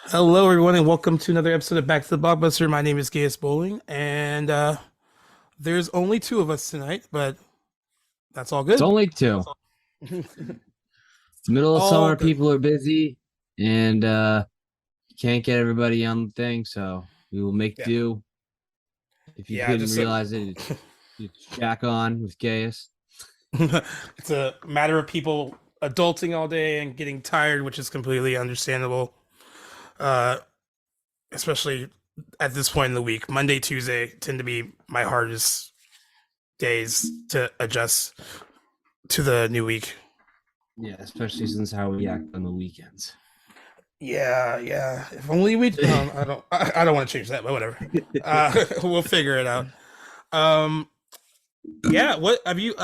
Hello, everyone, and welcome to another episode of Back to the Blockbuster. My name is Gaius Bowling, and there's only two of us tonight, but that's all It's good. only two. It's middle of All summer, good. people are busy, and you can't get everybody on the thing, so we will make Yeah, do. If you yeah. couldn't Just realize it, it's Jack on with Gaius. it's a matter of people adulting all day and getting tired, which is completely understandable. Uh, Especially at this point in the week, Monday, Tuesday tend to be my hardest days to adjust to the new week. Yeah, especially since how we act on the weekends. Yeah, yeah. If only we. I don't. I don't want to change that, but whatever. We'll figure it out. Um. Yeah. What have you?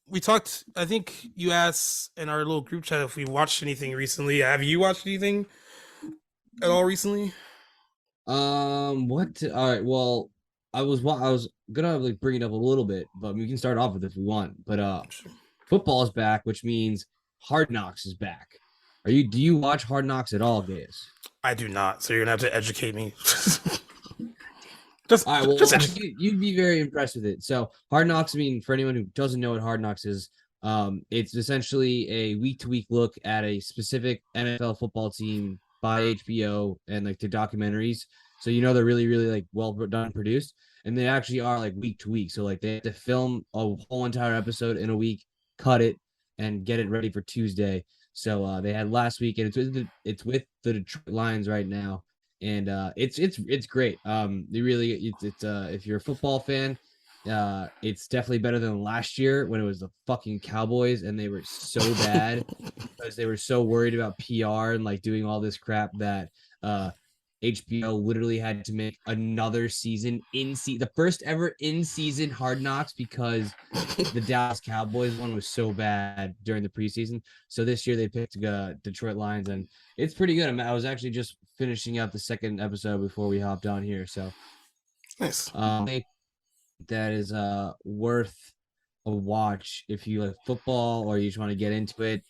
We talked. I think you asked in our little group chat if we watched anything recently. Have you watched anything at all recently? What? All right. Well, I was gonna like bring it up a little bit, but we can start off with it if we want. But football is back, which means Hard Knocks is back. Do you watch Hard Knocks at all, Gaius? I do not. So you're gonna have to educate me. All right, Just well, educate. you'd be very impressed with it. So, Hard Knocks, I mean, for anyone who doesn't know what Hard Knocks is, it's essentially a week to week look at a specific NFL football team by HBO and like the documentaries. So, they're really, really like well done, produced, and they actually are like week to week. So, like, they have to film a whole entire episode in a week, cut it, and get it ready for Tuesday. So, they had last week, and it's with the Detroit Lions right now, and it's great. They really it's if you're a football fan, it's definitely better than last year when it was the fucking Cowboys and they were so bad because they were so worried about PR and like doing all this crap that HBO literally had to make another season the first ever in season Hard Knocks because the Dallas Cowboys one was so bad during the preseason. So this year they picked Detroit Lions, and it's pretty good. I was actually just finishing up the second episode before we hopped on here. So Nice. that is worth a watch if you like football or you just want to get into it.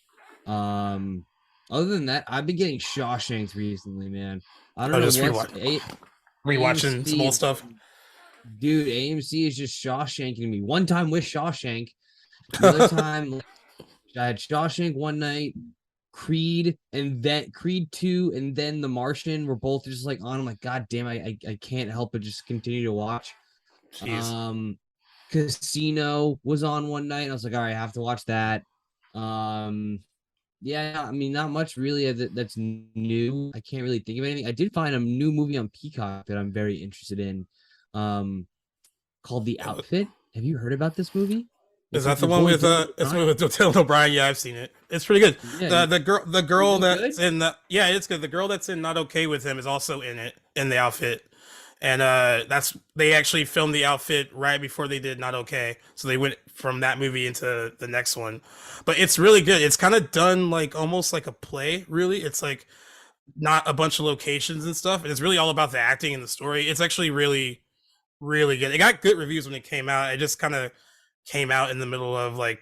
Um, Other than that, I've been getting Shawshank recently, man. I don't I'll know just what's rewatching some AMC old is stuff. dude. AMC is just Shawshanking me. One time with Shawshank, the other time like, I had Shawshank one night, Creed, and then Creed 2, and then The Martian were both just like on. I'm like, God damn, I can't help but just continue to watch. Jeez. Um, Casino was on one night. And I was like, all right, I have to watch that. Um, yeah, I mean, not much really that's new. I can't really think of anything. I did find a new movie on Peacock that I'm very interested in, called The Outfit. Have you heard about this movie? Is It's that with the your one boy with Dylan it's the one O'Brien. with Dylan O'Brien? Yeah, I've seen it. It's pretty good. Yeah, The is girl it that's good? in the yeah, it's good. The girl that's in Not Okay with Him is also in it in the outfit. And that's they actually filmed the outfit right before they did Not Okay. So they went from that movie into the next one. But it's really good. It's kind of done like almost like a play, really. It's like not a bunch of locations and stuff. And it's really all about the acting and the story. It's actually really really good. It got good reviews when it came out. It just kind of came out in the middle of like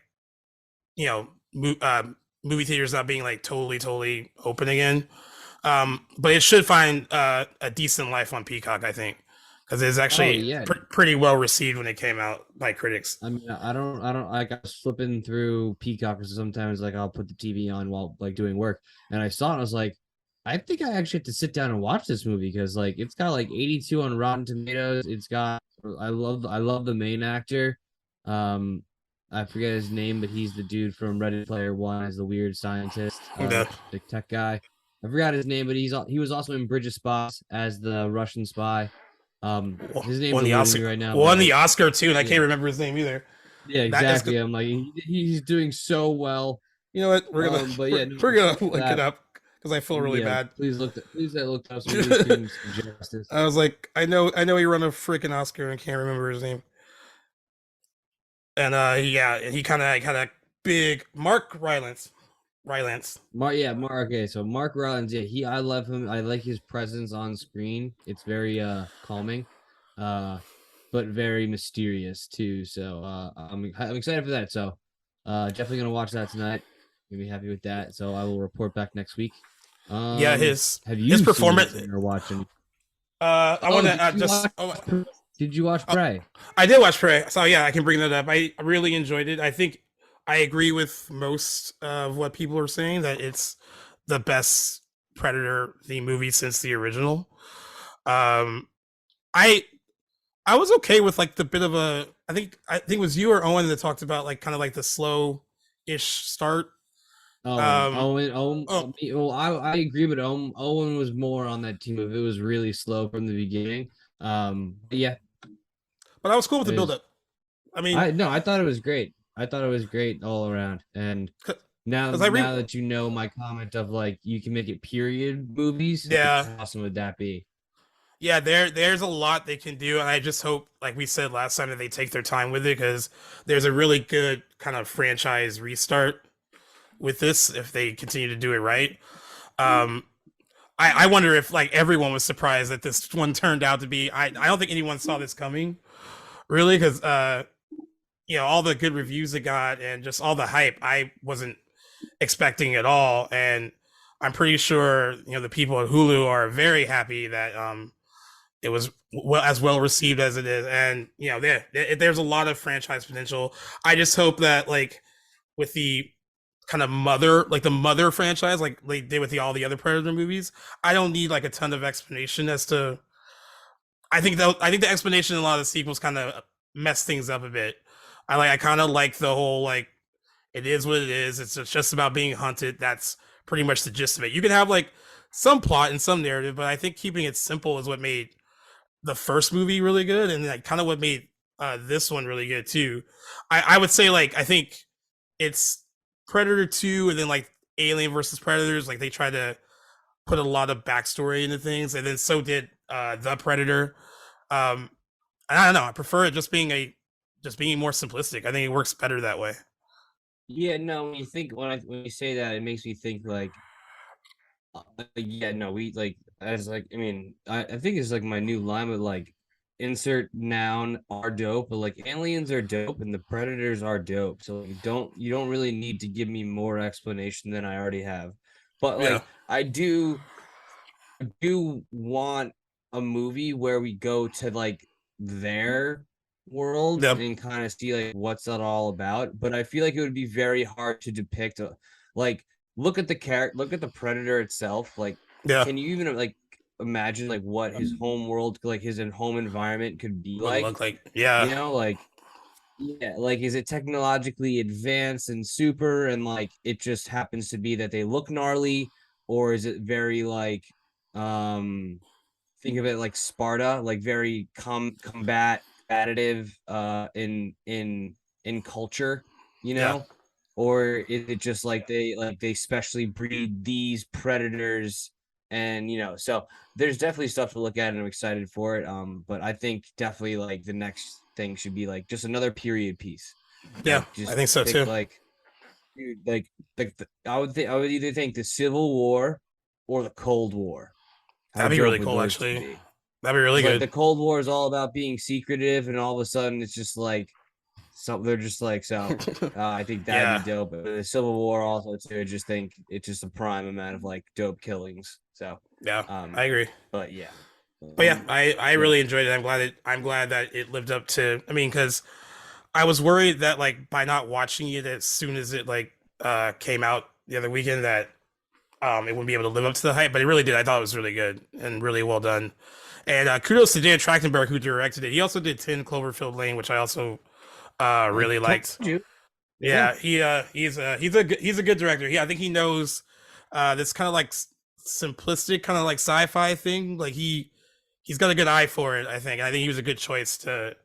you know movie theaters not being like totally open again. But it should find a decent life on Peacock, I think, because it's Oh actually yeah. pretty well received when it came out by critics. I mean, I don't like I was flipping through Peacock because sometimes like I'll put the TV on while like doing work, and I saw it. And I was like, I think I actually have to sit down and watch this movie because like it's got like 82 on Rotten Tomatoes. It's got I love the main actor. Um, I forget his name, but he's the dude from Ready Player One as the weird scientist, The the tech guy. I forgot his name, but he was also in Bridge of Spies as the Russian spy. His name's won the eluding Oscar, me right now, but won the Oscar too, and I yeah, can't remember his name either. yeah, That is exactly. good. I'm like he's doing so well. You know what? But yeah, no, We're gonna look it that up because I feel really yeah, bad. please look up so we can do him some justice. I was like, I know he won a freaking Oscar and can't remember his name. And yeah, he kind of big Mark Rylance. Mark. Okay, so Mark Rylance, yeah, I love him. I like his presence on screen. It's very calming, uh, but very mysterious too. So I'm excited for that. So definitely gonna watch that tonight. Gonna be happy with that. So I will report back next week. Yeah, Have his you seen performance. anything or watched any? I Oh, want did to you just. watch? Did you watch Oh, Prey? I did watch Prey, so yeah, I can bring that up. I really enjoyed it. I think I agree with most of what people are saying that it's the best Predator the movie since the original. Um, I I was okay with like the bit of a. I think it was you or Owen that talked about like kind of like the slow ish start. Owen, Um, Owen, Owen. oh, Well, I agree, but Owen was more on that team if it was really slow from the beginning. Yeah, but I was cool with it the build is. up. I mean, I no, I thought it was great. I thought it was great all around. And now, because I re now that you know my comment of like you can make it period movies, like yeah, how awesome would that be? yeah, there's a lot they can do, and I just hope, like we said last time, that they take their time with it because there's a really good kind of franchise restart with this if they continue to do it right. Um, I wonder if like everyone was surprised that this one turned out to be. I don't think anyone saw this coming really because all the good reviews it got and just all the hype I wasn't expecting at all, and I'm pretty sure the people at Hulu are very happy that it was well received as it is, and there's a lot of franchise potential. I just hope that like with the kind of mother franchise like they did with all the other Predator movies, I don't need like a ton of explanation as to. I think the explanation in a lot of the sequels kind of mess things up a bit. I kind of like the whole like it is what it is. It's just about being hunted. That's pretty much the gist of it. You can have like some plot and some narrative, but I think keeping it simple is what made the first movie really good, and like kind of what made this one really good too. I would say like I think it's Predator 2 and then like Alien versus Predators. Like they tried to put a lot of backstory into things, and then so did the Predator. Um, and I don't know. I prefer it just being more simplistic. I think it works better that way. Yeah, no, when you say that, it makes me think like, yeah, no, we like as like I mean, I think it's like my new line with like insert noun are dope, but like aliens are dope and the predators are dope. So like, you don't really need to give me more explanation than I already have. But Yeah. like I do want a movie where we go to like their world Yeah. and kind of see like what's that all about. But I feel like it would be very hard to depict like look at the predator itself. Like, Yeah. can you even like imagine like what his home world, like his home environment could be Would like? look like yeah. Like yeah, like is it technologically advanced and super and like it just happens to be that they look gnarly, or is it very like um think of it like Sparta, like very combative in culture, you Yeah. know? Or is it just like they specially breed these predators and so there's definitely stuff to look at and I'm excited for it. But I think definitely like the next thing should be like just another period piece. Yeah. Like I just think so think too. like dude, I would either think the Civil War or the Cold War. How That'd be dope really would cool those two actually. be? That'd be really Because like the good. Cold War is all about being secretive, and all of a sudden it's just like so they're just like so. I think that'd be Yeah. dope. But the Civil War also too. I just think it's just a prime amount of like dope killings. So, Yeah. um, I agree. but yeah, But yeah, I yeah, really enjoyed it. I'm glad that it lived up to. I mean, because I was worried that like by not watching it as soon as it like came out the other weekend that it wouldn't be able to live up to the hype, but it really did. I thought it was really good and really well done. And kudos to Dan Trachtenberg who directed it. He also did 10 Cloverfield Lane, which I also I really told liked. you. Yeah, Yeah, he's a good director. I think he knows this kind of like simplistic kind of like sci-fi thing. Like he's got a good eye for it. I think he was a good choice to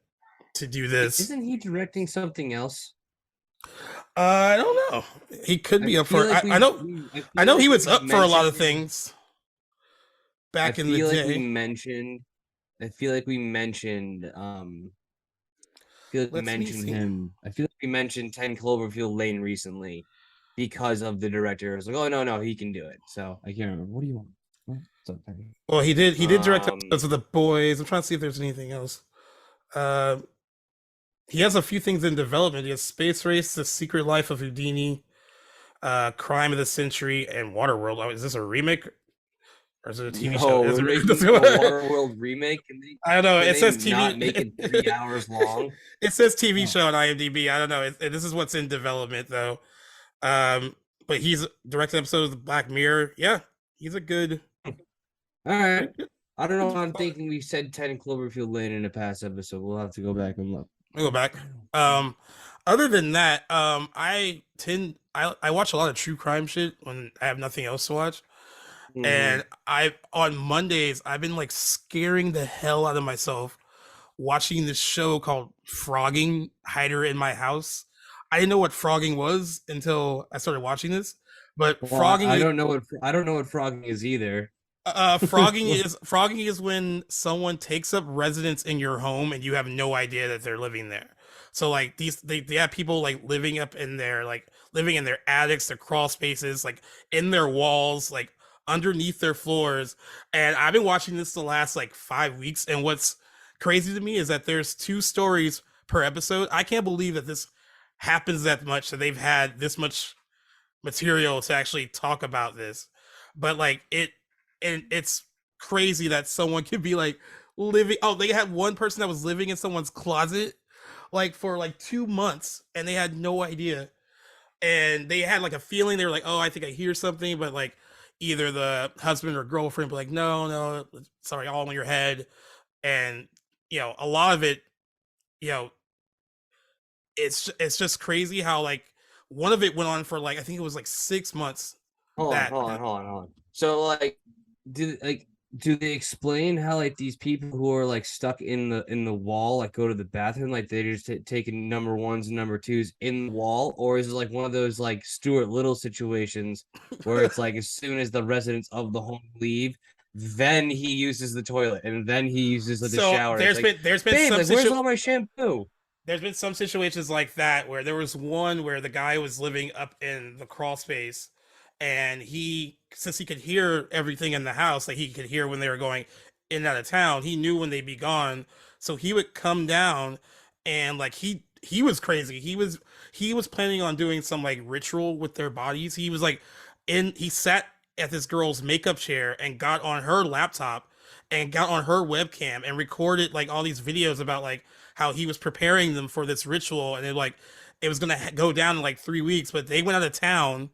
do this. isn't he directing something else? I don't know. He could I be up feel for. like I I know feel he like was we up for a lot mentioned of him. things I back in the feel like we day. mentioned. I feel like we mentioned. Feel like we Let's me mentioned see. him. I feel like we mentioned 10 Cloverfield Lane recently because of the director. I was like, oh no, he can do it. So I can't remember. What do you want? What's up, Penny? Well, he did direct Um, episodes of The Boys. I'm trying to see if there's anything else. Uh, he has a few things in development. He has Space Race, The Secret Life of Houdini. Crime of the Century, and Waterworld. Oh, is this a remake or is it a TV show? No, Is we're it making a Waterworld remake. I don't know. Can It they says not TV. make it 3 hours long? It says TV Oh. show on IMDb. I don't know. This is what's in development though. But he's directed episodes of Black Mirror. Yeah, he's a good. All right. I don't know. I'm thinking we said 10 Cloverfield Lane in a past episode. We'll have to go back and look. I'll go back. Other than that, I watch a lot of true crime shit when I have nothing else to watch. Mhm. And I on Mondays I've been like scaring the hell out of myself watching this show called Frogging Hider in My House. I didn't know what frogging was until I started watching this. But Well, frogging I don't know what frogging is either. frogging is when someone takes up residence in your home and you have no idea that they're living there. So like they have people like living up in their like living in their attics, their crawl spaces, like in their walls, like underneath their floors. And I've been watching this the last like 5 weeks. And what's crazy to me is that there's 2 stories per episode. I can't believe that this happens that much, that they've had this much material to actually talk about this. But like it's crazy that someone could be like living. Oh, they had one person that was living in someone's closet like for like 2 months and they had no idea. And they had like a feeling, they were like, oh, I think I hear something, but like either the husband or girlfriend be like, no, sorry, all in your head. And a lot of it, you know, it's just crazy how like one of it went on for like I think it was like 6 months. Hold that on. So like, do they explain how like these people who are like stuck in the wall like go to the bathroom, like they just taking number ones and number twos in the wall, or is it like one of those like Stuart Little situations where it's like as soon as the residents of the home leave, then he uses the toilet and then he uses like, the so shower? there's It's like, been babe, some like, where's all my shampoo? there's been some situations like that where there was one where the guy was living up in the crawl space and since he could hear everything in the house, like he could hear when they were going in and out of town, he knew when they'd be gone. So he would come down and like he was crazy. He was planning on doing some like ritual with their bodies. He was like he sat at this girl's makeup chair and got on her laptop and got on her webcam and recorded like all these videos about like how he was preparing them for this ritual. And it was gonna go down in like 3 weeks, but they went out of town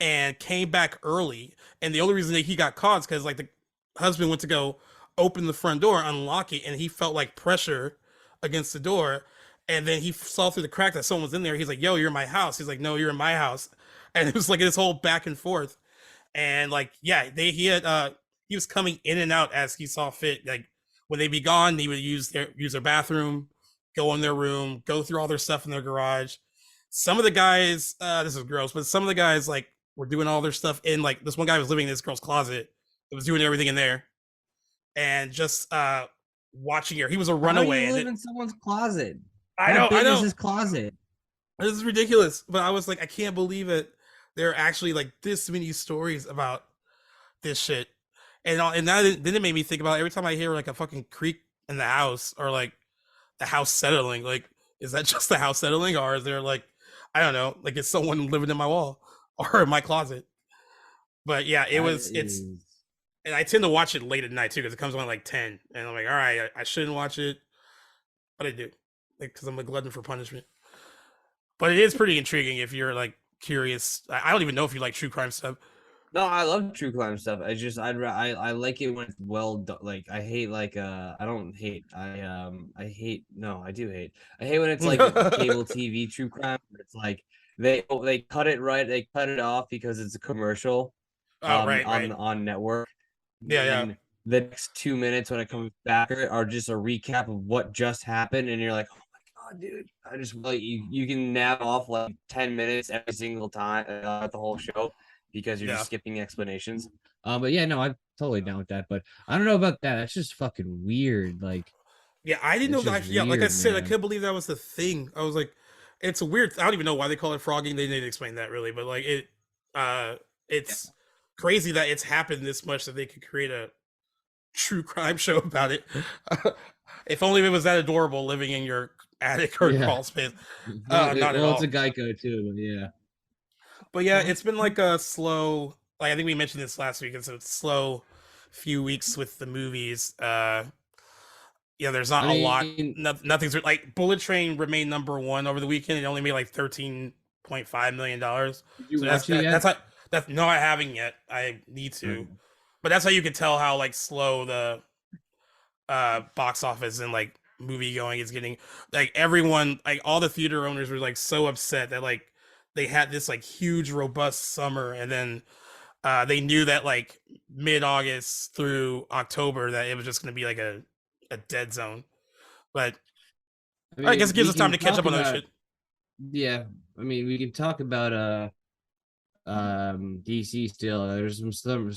and came back early. And the only reason that he got caught is because like the husband went to go open the front door, unlock it, and he felt like pressure against the door. And then he saw through the crack that someone was in there. He's like, yo, you're in my house. He's like, no, you're in my house. And it was like this whole back and forth. And like, yeah, he was coming in and out as he saw fit. Like when they'd be gone, he would use their bathroom, go in their room, go through all their stuff in their garage. Some of the guys, this is gross, but some of the guys like were doing all their stuff in like this one guy was living in this girl's closet. It was doing everything in there, and just watching her. He was a runaway. How do you live in someone's closet? I How know, big I know. is his closet? This is ridiculous. But I was like, I can't believe it. There are actually like this many stories about this shit, and then it made me think about every time I hear like a fucking creak in the house or like the house settling. Like, is that just the house settling, or is there like, I don't know, like is someone living in my wall or in my closet? But yeah, it's and I tend to watch it late at night too because it comes on at like 10, and I'm like, all right, I shouldn't watch it, but I do, like because I'm a glutton for punishment. But it is pretty intriguing if you're like curious. I don't even know if you like true crime stuff. No, I love true crime stuff. I just I like it when it's well done. Like I hate like I don't hate I hate no I do hate I hate when it's like cable TV true crime. It's like they cut it right, they cut it off because it's a commercial Right. on network. Yeah. And the next 2 minutes when it comes back are just a recap of what just happened, and you're like, oh my god, dude! I just like you can nab off like 10 minutes every single time the whole show because you're just skipping explanations. But yeah, no, I'm totally down with that. But I don't know about that. That's just fucking weird. Like, Yeah, I didn't know that. Yeah, like I said, I couldn't believe that was the thing. I was like, it's a weird. I don't even know why they call it frogging. They didn't explain that really, but like it's crazy that it's happened this much that they could create a true crime show about it. If only it was that adorable living in your attic or crawl space. Not at all. It's a Geico too, but yeah. But yeah, it's been like a slow. Like I think we mentioned this last week. It's a slow few weeks with the movies. Yeah, there's not I a lot. mean, Nothing's like Bullet Train remained #1 over the weekend. It only made like $13.5 million. did you So watch it that's yet? how that's no, I haven't yet. I need to, but that's how you can tell how like slow the box office and like movie going is getting. Like everyone, like all the theater owners were like so upset that like they had this like huge robust summer, and then they knew that like mid-August through October that it was just going to be like a dead zone. But I I guess mean, it gives we us time can to catch talk up on other about shit. yeah. I mean, we can talk about DC still. There's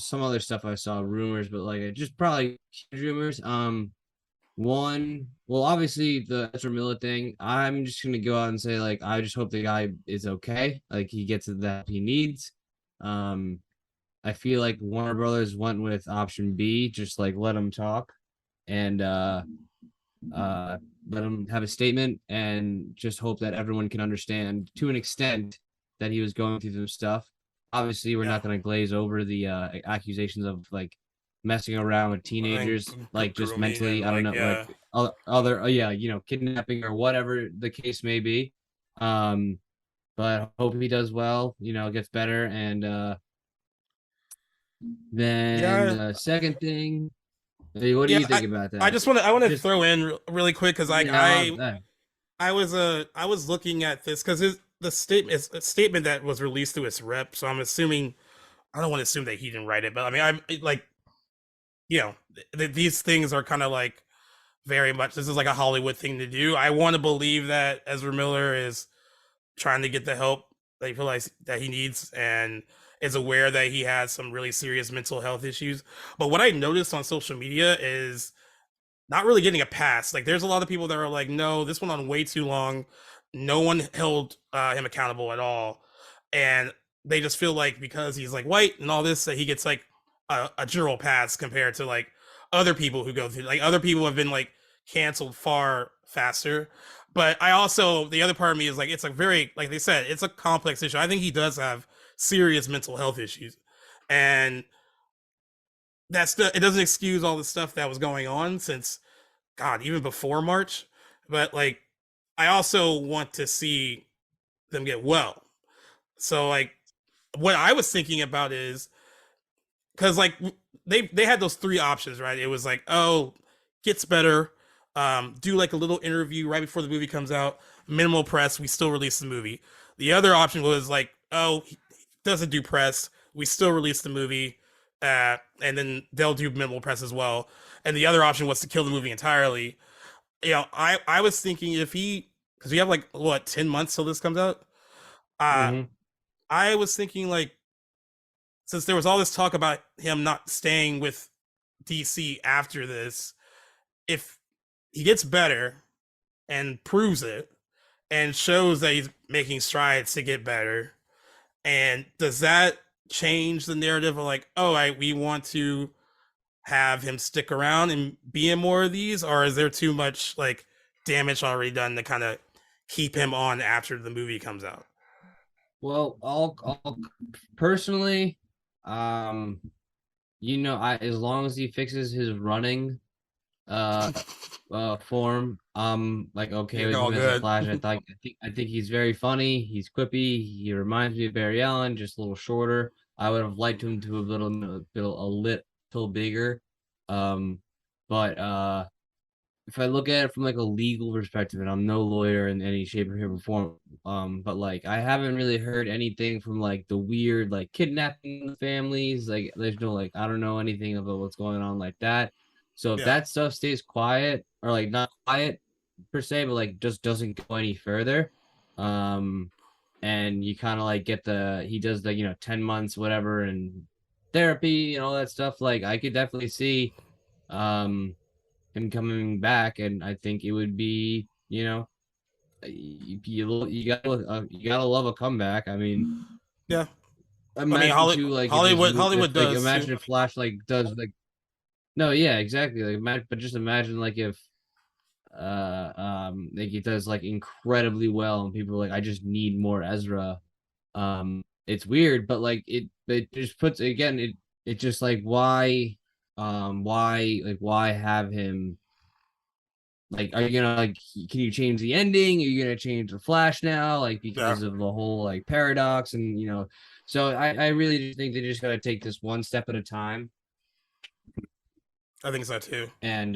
some other stuff I saw rumors, but like just probably rumors. Well, obviously the Ezra Miller thing. I'm just gonna go out and say like I just hope the guy is okay. Like he gets the help he needs. Um, I feel like Warner Brothers went with option B, just like let him talk and uh let him have a statement and just hope that everyone can understand to an extent that he was going through some stuff. Obviously, we're Yeah, not going to glaze over the accusations of like messing around with and teenagers, like just grooming mentally. and I don't like know, like yeah, other yeah, kidnapping or whatever the case may be. Um, but I hope he does well. Gets better. And then yeah, the second thing, hey, what do yeah. you think about I that? just want to Just throw in really quick because like yeah, I was looking at this because the statement is a statement that was released through its rep, so I'm assuming I don't want to assume that he didn't write it, but I mean I'm like these things are kind of like very much this is like a Hollywood thing to do. I want to believe that Ezra Miller is trying to get the help that he feels that he needs and is aware that he has some really serious mental health issues. But what I noticed on social media is not really getting a pass. Like there's a lot of people that are like, no, this went on way too long. No one held him accountable at all, and they just feel like because he's like white and all this that he gets like a general pass compared to like other people who go through. Like other people have been like canceled far faster. But I also the other part of me is like it's a very like they said it's a complex issue. I think he does have serious mental health issues, and it doesn't excuse all the stuff that was going on since God, even before March. But like, I also want to see them get well. So like, what I was thinking about is because like they had those three options, right? It was like, oh, gets better, do like a little interview right before the movie comes out, minimal press, we still release the movie. The other option was like, oh, he doesn't do press, we still release the movie, and then they'll do minimal press as well. And the other option was to kill the movie entirely. I was thinking if he because we have like what 10 months till this comes out. Uh, mhm. I was thinking like since there was all this talk about him not staying with DC after this, if he gets better and proves it and shows that he's making strides to get better, and does that change the narrative of like, oh, we want to have him stick around and be in more of these, or is there too much like damage already done to kind of keep him on after the movie comes out? Well, I'll personally, um, I as long as he fixes his running, uh, form, like okay You're with all him as a good. Flash. I think he's very funny. He's quippy. He reminds me of Barry Allen, just a little shorter. I would have liked him to a little bigger, um, but if I look at it from like a legal perspective, and I'm no lawyer in any shape or form, but like I haven't really heard anything from like the weird like kidnapping families. Like there's no like I don't know anything about what's going on like that. So if Yeah, that stuff stays quiet or like not quiet per se, but like just doesn't go any further, um, and you kind of like get he does the 10 months whatever and therapy and all that stuff. Like I could definitely see, um him coming back, and I think it would be, you gotta love a comeback. I mean, yeah. I mean, imagine too, like Hollywood if like does too. imagine if Flash like does like no, yeah, exactly. Like but just imagine like if like he does like incredibly well, and people are like, I just need more Ezra. it's weird, but like it just puts again it just like why have him like are you gonna like can you change the ending? Are you gonna change the Flash now? Like Yeah, because of the whole like paradox and so I really just think they just gotta take this one step at a time I think so too. and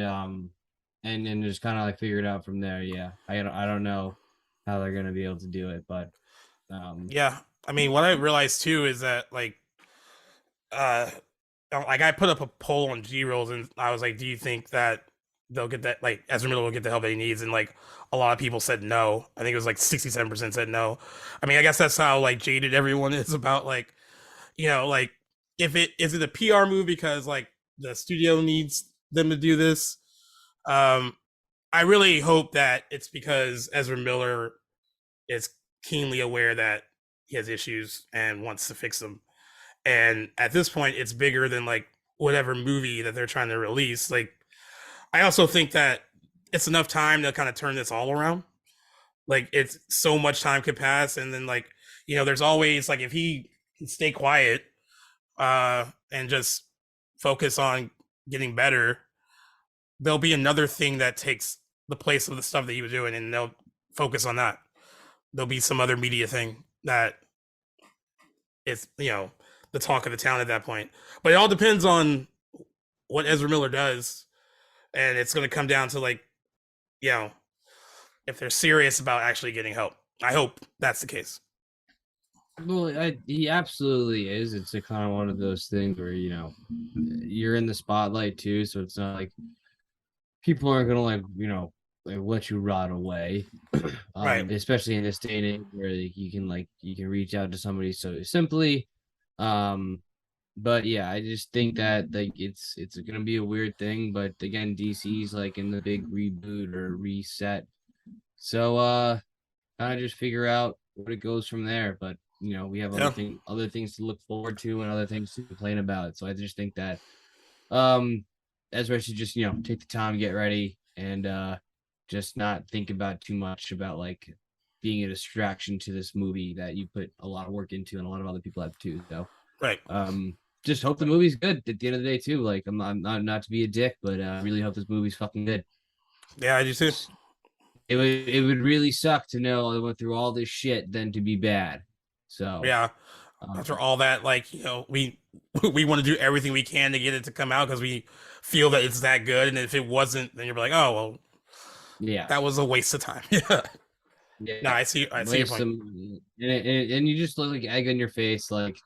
then just kind of like figure it out from there. Yeah. I don't know how they're gonna be able to do it, but Yeah, I mean, what I realized too is that uh, like I put up a poll on G Rolls, and I was like, "Do you think that they'll get that like Ezra Miller will get the help that he needs?" And like a lot of people said no. I think it was like 67% said no. I mean, I guess that's how like jaded everyone is about like like if it is it a PR move because like the studio needs them to do this. Um, I really hope that it's because Ezra Miller is keenly aware that he has issues and wants to fix them. And at this point, it's bigger than like whatever movie that they're trying to release. Like, I also think that it's enough time to kind of turn this all around. Like, it's so much time could pass, and then like there's always like if he can stay quiet, and just focus on getting better, there'll be another thing that takes the place of the stuff that he was doing, and they'll focus on that. There'll be some other media thing that is the talk of the town at that point. But it all depends on what Ezra Miller does, and it's going to come down to like if they're serious about actually getting help. I hope that's the case. well, he absolutely is. It's a kind of one of those things where you're in the spotlight too, so it's not like people aren't gonna like let you rot away. Right. Especially in this day and age where you can reach out to somebody so simply. But yeah, I just think that like it's gonna be a weird thing. But again, DC's like in the big reboot or reset, so kind of just figure out what it goes from there. But we have Yeah. other things to look forward to and other things to complain about. So I just think that um Ezra should just take the time, get ready, and just not think about too much about like being a distraction to this movie that you put a lot of work into and a lot of other people have too. So Right. just hope the movie's good at the end of the day too. Like I'm not to be a dick, but I really hope this movie's fucking good. Yeah, I do too. It would really suck to know I went through all this shit then to be bad. So Yeah. um, After all that, like we we want to do everything we can to get it to come out because we feel that it's that good, and if it wasn't, then you're like, oh well, yeah, that was a waste of time. Yeah. No, yeah, I see your waste point. some and you just look like egg on your face like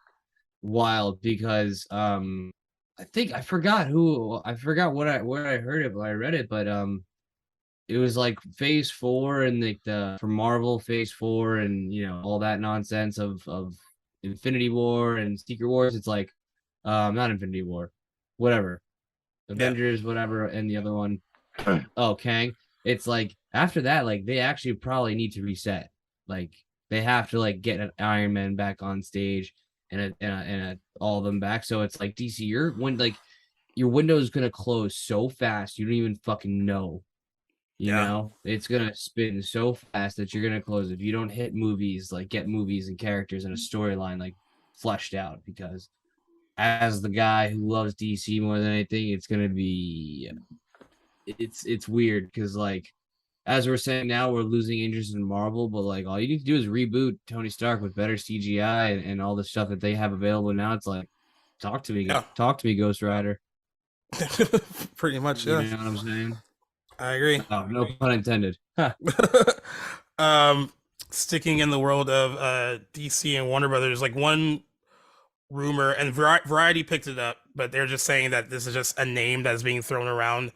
wild because I think I forgot what I where I heard it, but I read it, but it was like phase four and like the for Marvel phase four and all that nonsense of Infinity War and Secret Wars. It's like not Infinity War, whatever. Yeah. Avengers, whatever, and the other one. Oh, Kang. It's like after that, like they actually probably need to reset. Like they have to like get an Iron Man back on stage and all of them back. So it's like DC, your window is gonna close so fast you don't even fucking know. Yeah. It's gonna spin so fast that you're gonna close if you don't hit movies, like get movies and characters and a storyline like fleshed out. Because as the guy who loves DC more than anything, it's weird because like as we're saying now, we're losing interest in Marvel, but like all you need to do is reboot Tony Stark with better CGI and all the stuff that they have available now. It's like Yeah. talk to me, Ghost Rider. Pretty much. You Yeah. know what I'm saying? I agree. Oh, no pun intended. Huh. um, Sticking in the world of DC and Warner Brothers, like one rumor, and Variety picked it up, but they're just saying that this is just a name that's being thrown around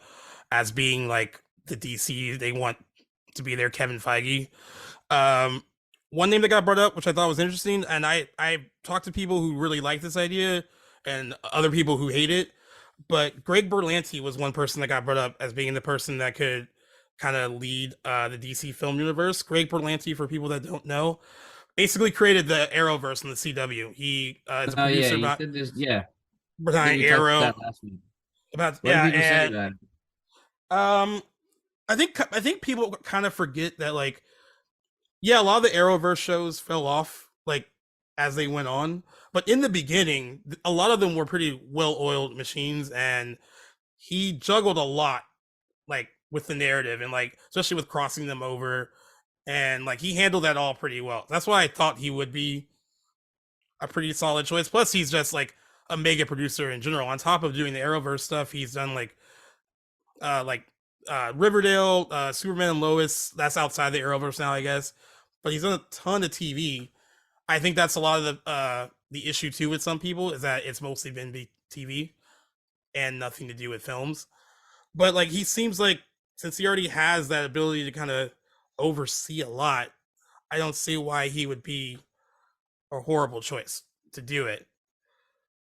as being like the DC they want to be their Kevin Feige. Um, One name that got brought up, which I thought was interesting, and I talked to people who really like this idea and other people who hate it, but Greg Berlanti was one person that got brought up as being the person that could kind of lead the DC film universe. Greg Berlanti, for people that don't know, basically created the Arrowverse in the CW. He is a Oh yeah, producer you said this. Yeah, I think behind we talked about Arrow. that last week. About What do yeah, people say and about it? um, I think people kind of forget that like yeah, a lot of the Arrowverse shows fell off. Like as they went on. But in the beginning, a lot of them were pretty well-oiled machines, and he juggled a lot, like with the narrative, and like especially with crossing them over, and like he handled that all pretty well. That's why I thought he would be a pretty solid choice. Plus, he's just like a mega producer in general. On top of doing the Arrowverse stuff, he's done like Riverdale, Superman and Lois. That's outside the Arrowverse now, I guess. But he's done a ton of TV. I think that's a lot of the issue too with some people is that it's mostly been TV and nothing to do with films. But like he seems like since he already has that ability to kind of oversee a lot, I don't see why he would be a horrible choice to do it.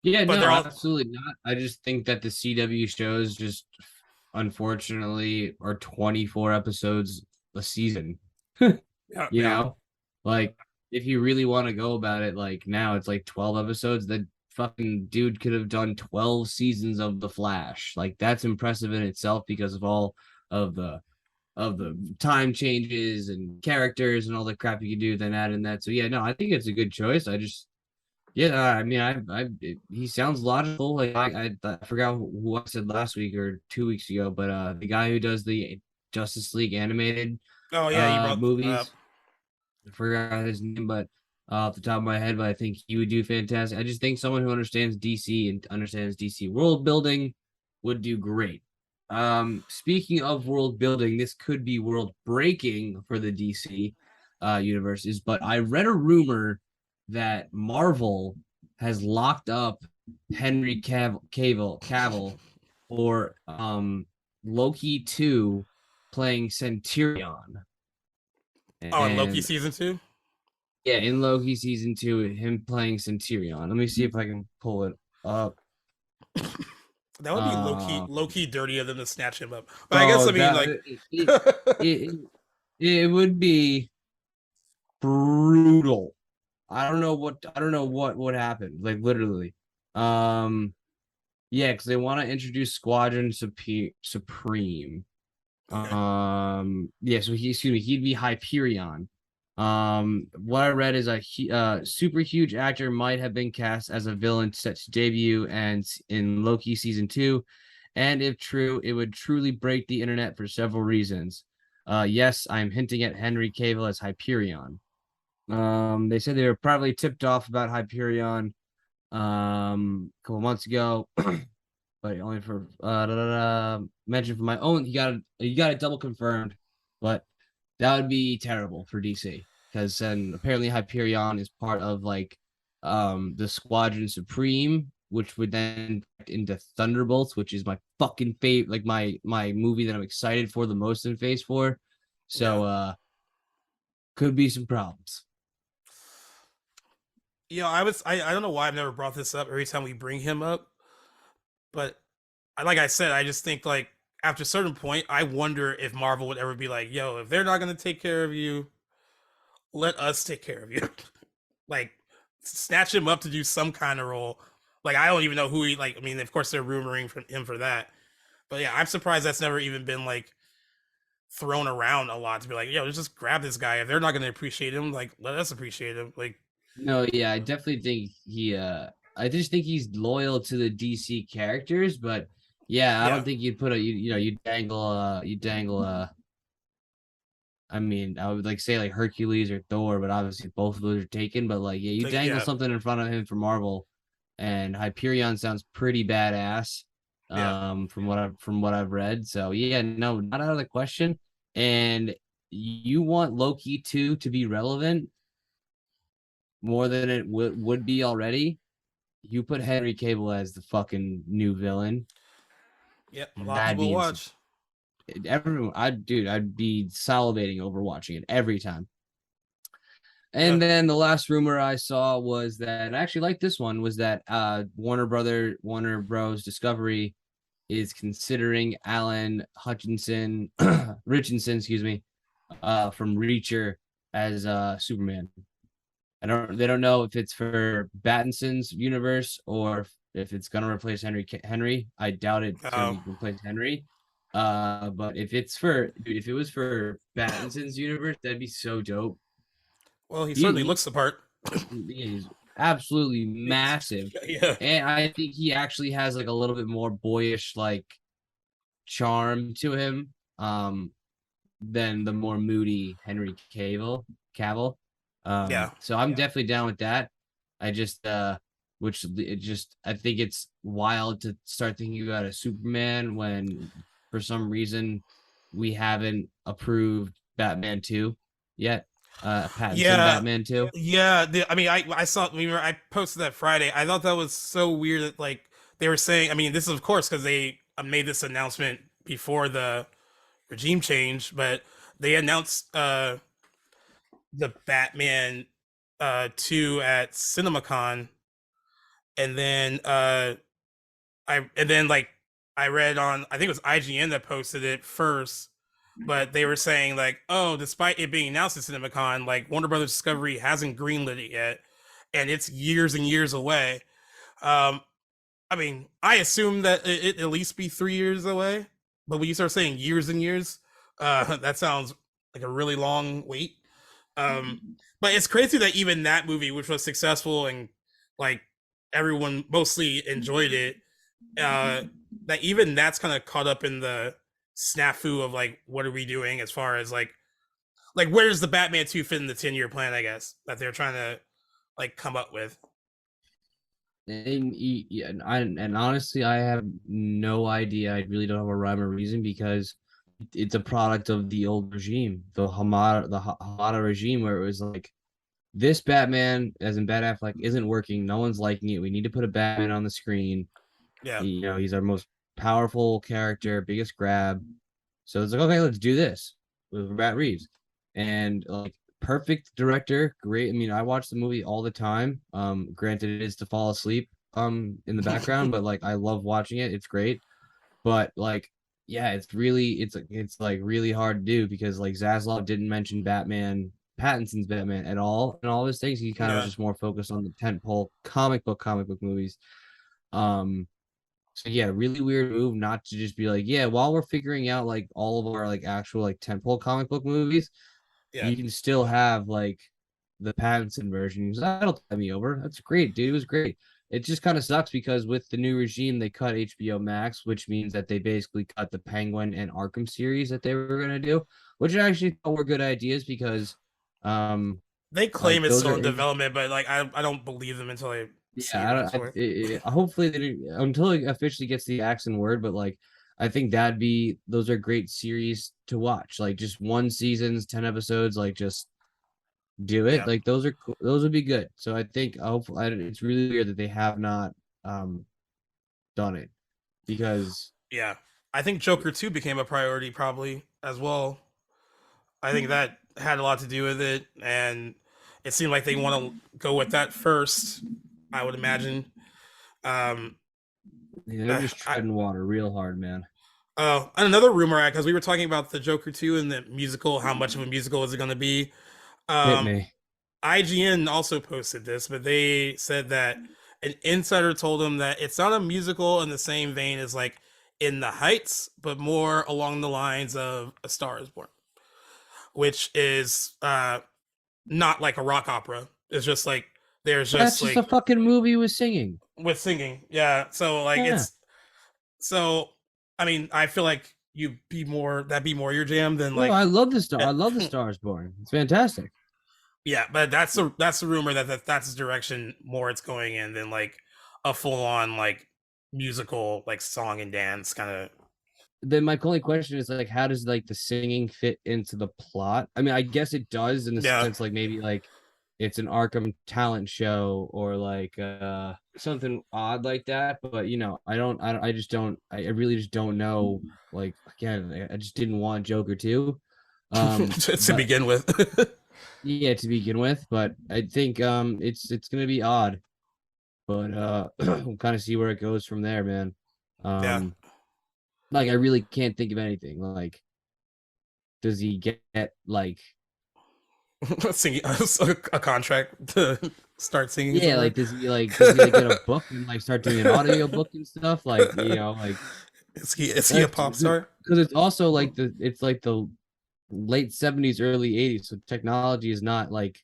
Yeah, But no, they're all absolutely not. I just think that the CW shows just unfortunately are 24 episodes a season. yeah, You yeah. know, like if you really want to go about it, like now it's like 12 episodes. The fucking dude could have done 12 seasons of The Flash. Like that's impressive in itself because of all of the time changes and characters and all the crap you can do then add in that. So yeah, no, I think it's a good choice. I just yeah, I mean, he sounds logical. Like I forgot who I said last week or 2 weeks ago, but the guy who does the Justice League animated Oh yeah, you brought up. movies, I forgot his name, but off the top of my head, but I think he would do fantastic. I just think someone who understands DC and understands DC world building would do great. Speaking of world building, this could be world breaking for the DC universes, but I read a rumor that Marvel has locked up Henry Cavill for Loki 2 playing Centurion. Oh, and Loki And season 2. yeah, in Loki season 2, him playing Centurion. Let me see if I can pull it up. That would be Uh, low key dirty of them to snatch him up. But I guess bro, I mean that like it, it would be brutal. I don't know what happened. Like literally. Um, yeah, because they want to introduce Supreme. okay. Yeah, so he'd be Hyperion. What I read is a super huge actor might have been cast as a villain set to debut and in Loki season 2, and if true, it would truly break the internet for several reasons. Yes, I'm hinting at Henry Cavill as Hyperion. They said they were probably tipped off about Hyperion a couple months ago, but only for mentioned for my own. He got it double confirmed, but that would be terrible for DC because then apparently Hyperion is part of like the Squadron Supreme, which would then into Thunderbolts, which is my fucking favorite, like my movie that I'm excited for the most in Phase 4. So Yeah. could be some problems. You know, I don't know why I've never brought this up every time we bring him up, but like I said, I just think like after a certain point, I wonder if Marvel would ever be like, yo, if they're not gonna take care of you, let us take care of you. Like snatch him up to do some kind of role. Like I don't even know who he like. I mean, of course they're rumoring for him for that, but yeah, I'm surprised that's never even been like thrown around a lot to be like, yo, just grab this guy. If they're not gonna appreciate him, like let us appreciate him. Like No, yeah, I definitely think I just think he's loyal to the DC characters, but yeah, I yeah, don't think you'd put a you know you dangle I mean, I would like say like Hercules or Thor, but obviously both of those are taken, but like yeah, you like, dangle yeah, something in front of him for Marvel, and Hyperion sounds pretty badass yeah. from what I've read. So yeah, no, not out of the question. And you want Loki 2 to be relevant more than it would be already. You put Henry Cable as the fucking new villain. Yep, a lot of That'd people be insane. watch. Everyone, I'd be salivating over watching it every time. Yeah. And then the last rumor I saw was that I actually like this one was that Warner Bros. Discovery is considering Alan Hutchinson Richardson, excuse me, from Reacher as Superman. They don't know if it's for Battinson's universe or if it's gonna replace Henry. I doubt it's gonna Oh, be replace Henry. But if it was for Battinson's universe, that'd be so dope. well, he certainly He looks the part. He's absolutely massive. Yeah. And I think he actually has like a little bit more boyish like charm to him than the more moody Henry Cavill. Yeah. So I'm definitely down with that. I just which it just I think it's wild to start thinking about a Superman when for some reason we haven't approved Batman 2 yet. Pattinson Yeah. Batman 2. Yeah, I mean, I saw. Remember, I posted that Friday. I thought that was so weird that like they were saying. I mean, this is of course because they made this announcement before the regime change, but they announced the Batman 2 at CinemaCon, and then like I read on, I think it was IGN that posted it first, but they were saying like, oh, despite it being announced at CinemaCon, like Warner Brothers Discovery hasn't greenlit it yet, and it's years and years away. Um, I mean, I assume that it at least be 3 years away, but when you start saying years and years, that sounds like a really long wait. But it's crazy that even that movie, which was successful and like everyone mostly enjoyed it, uh, that even that's kind of caught up in the snafu of like, what are we doing as far as like where does the Batman 2 fit in the 10-year plan? I guess that they're trying to like come up with. And honestly, I have no idea. I really don't have a rhyme or reason because it's a product of the old regime, the Hamada regime, where it was like this Batman, as in Bat Affleck, isn't working. No one's liking it. We need to put a Batman on the screen. Yeah, He's our most powerful character, biggest grab. So it's like, okay, let's do this with Matt Reeves, and like perfect director, great. I mean, I watch the movie all the time. Granted, it is to fall asleep in the background, but like I love watching it. It's great, but like yeah, it's like really hard to do because like Zaslav didn't mention Pattinson's Batman at all and all of his things. He kind of was yeah, just more focused on the tentpole comic book movies. Um, so yeah, really weird move not to just be like, yeah, while we're figuring out like all of our like actual like tentpole comic book movies, yeah, you can still have like the Pattinson version. He's like, that'll tie me over. That's great, dude. It was great. It just kind of sucks because with the new regime, they cut HBO Max, which means that they basically cut the Penguin and Arkham series that they were gonna do, which I actually thought were good ideas because, they claim like it's those still are in development, but like I don't believe them until I see yeah, I it. don't. Actually. Hopefully, they didn't, until it officially gets the accent word. But like, I think those are great series to watch. Like, just one seasons, 10 episodes. Like, just do it. Yeah, Like, those would be good. So I think hopefully it's really weird that they have not done it because yeah. I think Joker 2 became a priority probably as well. I think that had a lot to do with it, and it seemed like they want to go with that first. I would imagine. Um, they're uh, just I, treading water real hard, man. and another rumor, because we were talking about the Joker 2 and the musical, how much of a musical is it going to be? Hit Um, me. IGN also posted this, but they said that an insider told them that it's not a musical in the same vein as like In the Heights, but more along the lines of A Star Is Born, which is not like a rock opera. It's just like there's That's just just a like fucking movie with singing. with singing. Yeah. So like Yeah. it's so I mean, I feel like that'd be more your jam than No, like I love the star. eh, I love the Stars Born. It's fantastic. yeah, but that's the rumor that's the direction more it's going in than like a full on like musical like song and dance kind of. Then my only question is like, how does like the singing fit into the plot? I mean, I guess it does in the Yeah. sense like maybe like it's an Arkham talent show or like something odd like that. But I just don't. I really just don't know. Like again, I just didn't want Joker 2. To But begin with. yeah, to begin with. But I think it's gonna be odd. But we'll kind of see where it goes from there, man. Yeah. Um, like I really can't think of anything. Like, does he get like Singing a contract to start singing yeah, somewhere. like does he get a book and like start doing an audio book and stuff? Like, like Is he a that's pop star? because it's also like the late 70s, early 80s. So technology is not like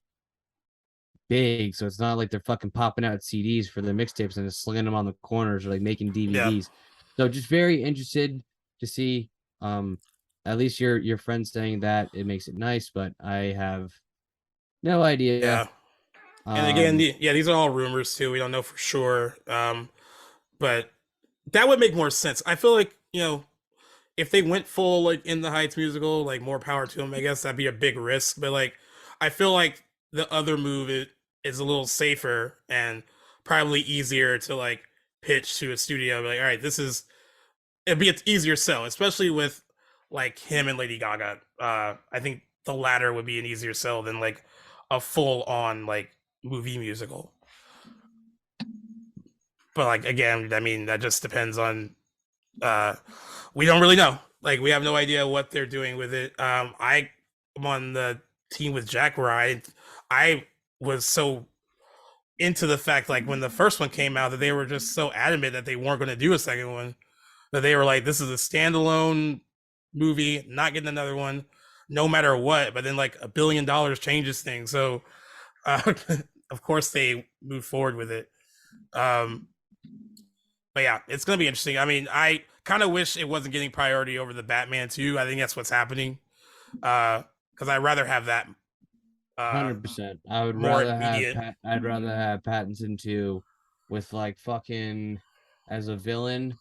big, so it's not like they're fucking popping out CDs for their mixtapes and just slinging them on the corners or like making Yeah. DVDs. So just very interested to see. At least your friend saying that it makes it nice, but I have no idea. Yeah. And again, Um, yeah, these are all rumors too. We don't know for sure. But that would make more sense. I feel like, if they went full like In the Heights musical, like more power to them. I guess that'd be a big risk, but like I feel like the other move is a little safer and probably easier to like pitch to a studio. Like, all right, it'd be an easier sell, especially with like him and Lady Gaga. I think the latter would be an easier sell than like a full on like movie musical. But like again, I mean that just depends on we don't really know. Like we have no idea what they're doing with it. I'm on the team with Jack where I was so into the fact like when the first one came out that they were just so adamant that they weren't going to do a second one, that they were like, this is a standalone movie, not getting another one, no matter what. But then like $1 billion changes things, so of course they moved forward with it. But yeah, it's gonna be interesting. I mean, I kind of wish it wasn't getting priority over the Batman too. I think that's what's happening. Because I'd rather have that 100%. I would more rather have immediate. I'd rather have Pattinson 2 with like fucking as a villain.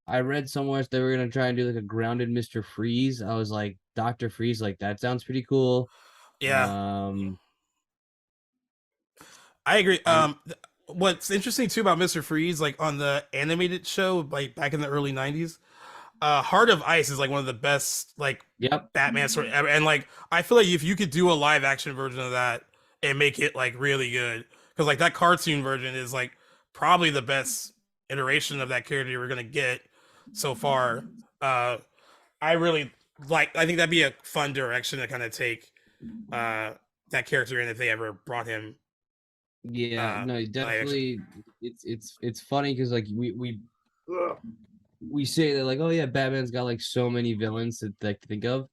I read somewhere they were gonna try and do like a grounded Mr. Freeze. I was like, Dr. Freeze, like that sounds pretty cool. Yeah, Um, I agree. I What's interesting too about Mr. Freeze, like on the animated show, like back in the early '90s, Heart of Ice is like one of the best like yep. Batman story ever. And like I feel like if you could do a live action version of that and make it like really good, because like that cartoon version is like probably the best iteration of that character we're gonna get so far. Uh, I really like. I think that'd be a fun direction to kind of take uh that character in if they ever brought him Yeah, no, live action. definitely. It's funny because like we say that like, oh yeah, Batman's got like so many villains to like think of.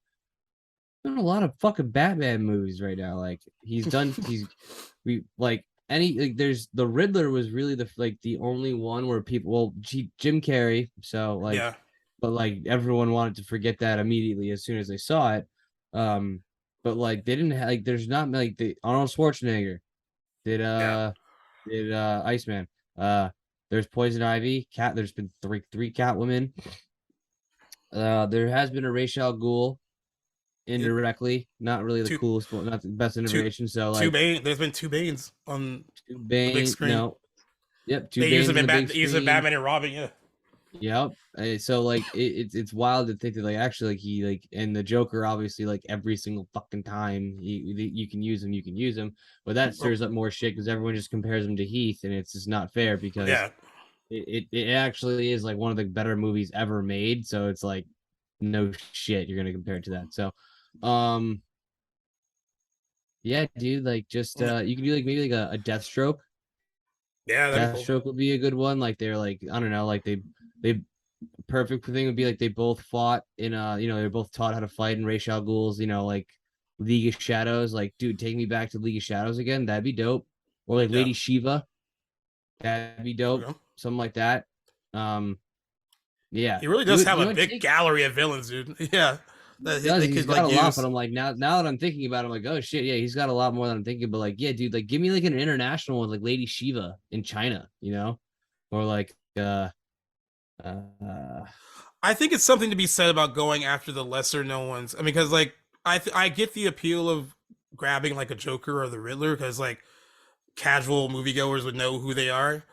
There's a lot of fucking Batman movies right now. Like he's we like any like there's the Riddler was really the only one where people Jim Carrey, so like Yeah, but like everyone wanted to forget that immediately as soon as they saw it. Um but like they didn't have like there's not like the Arnold Schwarzenegger did yeah. Iceman. There's Poison Ivy, Cat there's been three Catwomen. There has been a Ra's al Ghul It, indirectly, not really the two, coolest, but not the best two, innovation. So two like Bane. There's been two Banes on two the big Bane, screen. no, yep, two They use Banes them on in the big They use them in screen. Batman and Robin. Yeah, Yep. So like it's wild to think that like actually like he like and the Joker obviously like every single fucking time you can use him, but that or, stirs up more shit because everyone just compares him to Heath and it's just not fair because yeah. it actually is like one of the better movies ever made. So it's like no shit you're gonna compare it to that. So um yeah, dude, like just Yeah, you can do like maybe like a Deathstroke. yeah, that'd be cool. Deathstroke would be a good one. Like they're like I don't know, like they perfect thing would be like they both fought in they're both taught how to fight in Ra's al Ghul's like League of Shadows. Like, dude, take me back to League of Shadows again. That'd be dope. Or like Yeah, Lady Shiva. That'd be there we dope. go. Something like that. Um, yeah. He really Do does it. have You a know what? big Take gallery of villains, dude. Yeah, he that does. they He's could got like a lot, but use. I'm like now that I'm thinking about it, I'm like, oh shit, yeah, he's got a lot more than I'm thinking. But like, yeah, dude, like give me like an international one, like Lady Shiva in China, or like uh I think it's something to be said about going after the lesser known ones. I mean, because like I get the appeal of grabbing like a Joker or the Riddler because like casual moviegoers would know who they are.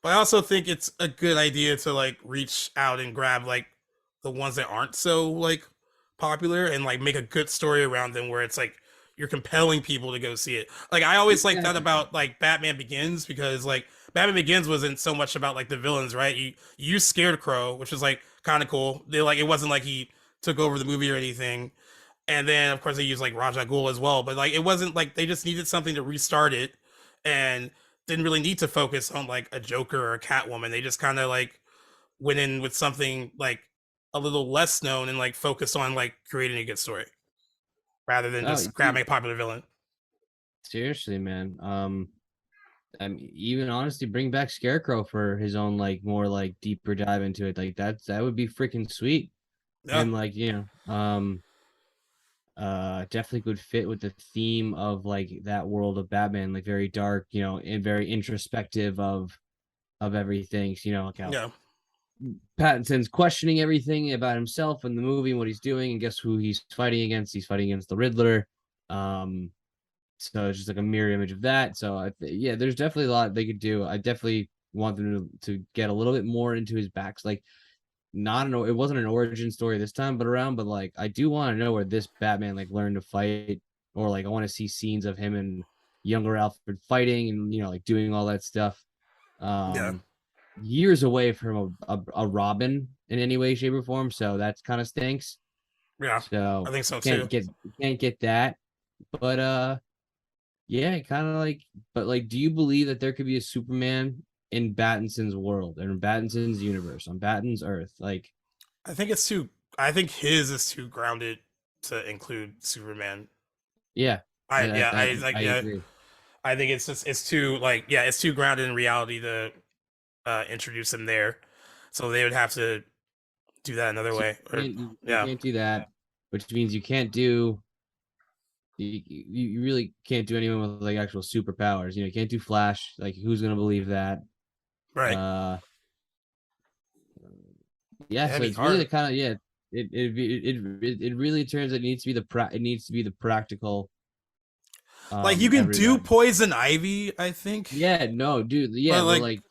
But I also think it's a good idea to like reach out and grab like the ones that aren't so like popular and like make a good story around them where it's like you're compelling people to go see it. Like I always like that exactly. about like Batman Begins because like Batman Begins wasn't so much about like the villains, right? You used Scarecrow, which was like kind of cool. They like it wasn't like he took over the movie or anything. And then of course they used like Raja Ghul as well, but like it wasn't like they just needed something to restart it and didn't really need to focus on like a Joker or a Catwoman. They just kind of like went in with something like a little less known and like focused on like creating a good story rather than Oh, just dude, grabbing a popular villain. Seriously, man. I mean, even honestly, bring back Scarecrow for his own like more like deeper dive into it. Like that would be freaking sweet. Yeah, Him like definitely would fit with the theme of like that world of Batman, like very dark, and very introspective of everything. So, like how yeah, Pattinson's questioning everything about himself in the movie and what he's doing, and guess who he's fighting against? He's fighting against the Riddler. Um, so it's just like a mirror image of that. So yeah, there's definitely a lot they could do. I definitely want them to get a little bit more into his backs. Like not it wasn't an origin story this time, but like I do want to know where this Batman like learned to fight, or like I want to see scenes of him and younger Alfred fighting and like doing all that stuff. yeah, Um, Years away from a Robin in any way, shape, or form. So that's kind of stinks. yeah. I So think so can't too. get can't get that. But yeah, kind of like. But like, do you believe that there could be a Superman in Battinson's world or in Battinson's universe on Battin's Earth? Like, I think it's too. I think his is too grounded to include Superman. yeah, I yeah, I I like yeah. agree. I think it's too like yeah, it's too grounded in reality to introduce him there. So they would have to do that another So way. Or you yeah, can't do that, which means you can't do you really can't do anyone with like actual superpowers. You can't do Flash. Like, who's gonna believe that? right. Uh, yeah. That'd So be it's really the hard. kind of yeah. It really turns. It needs to be it needs to be the practical. Like you can do Everybody. Poison Ivy, I think, Yeah. No, dude. Yeah, but but like like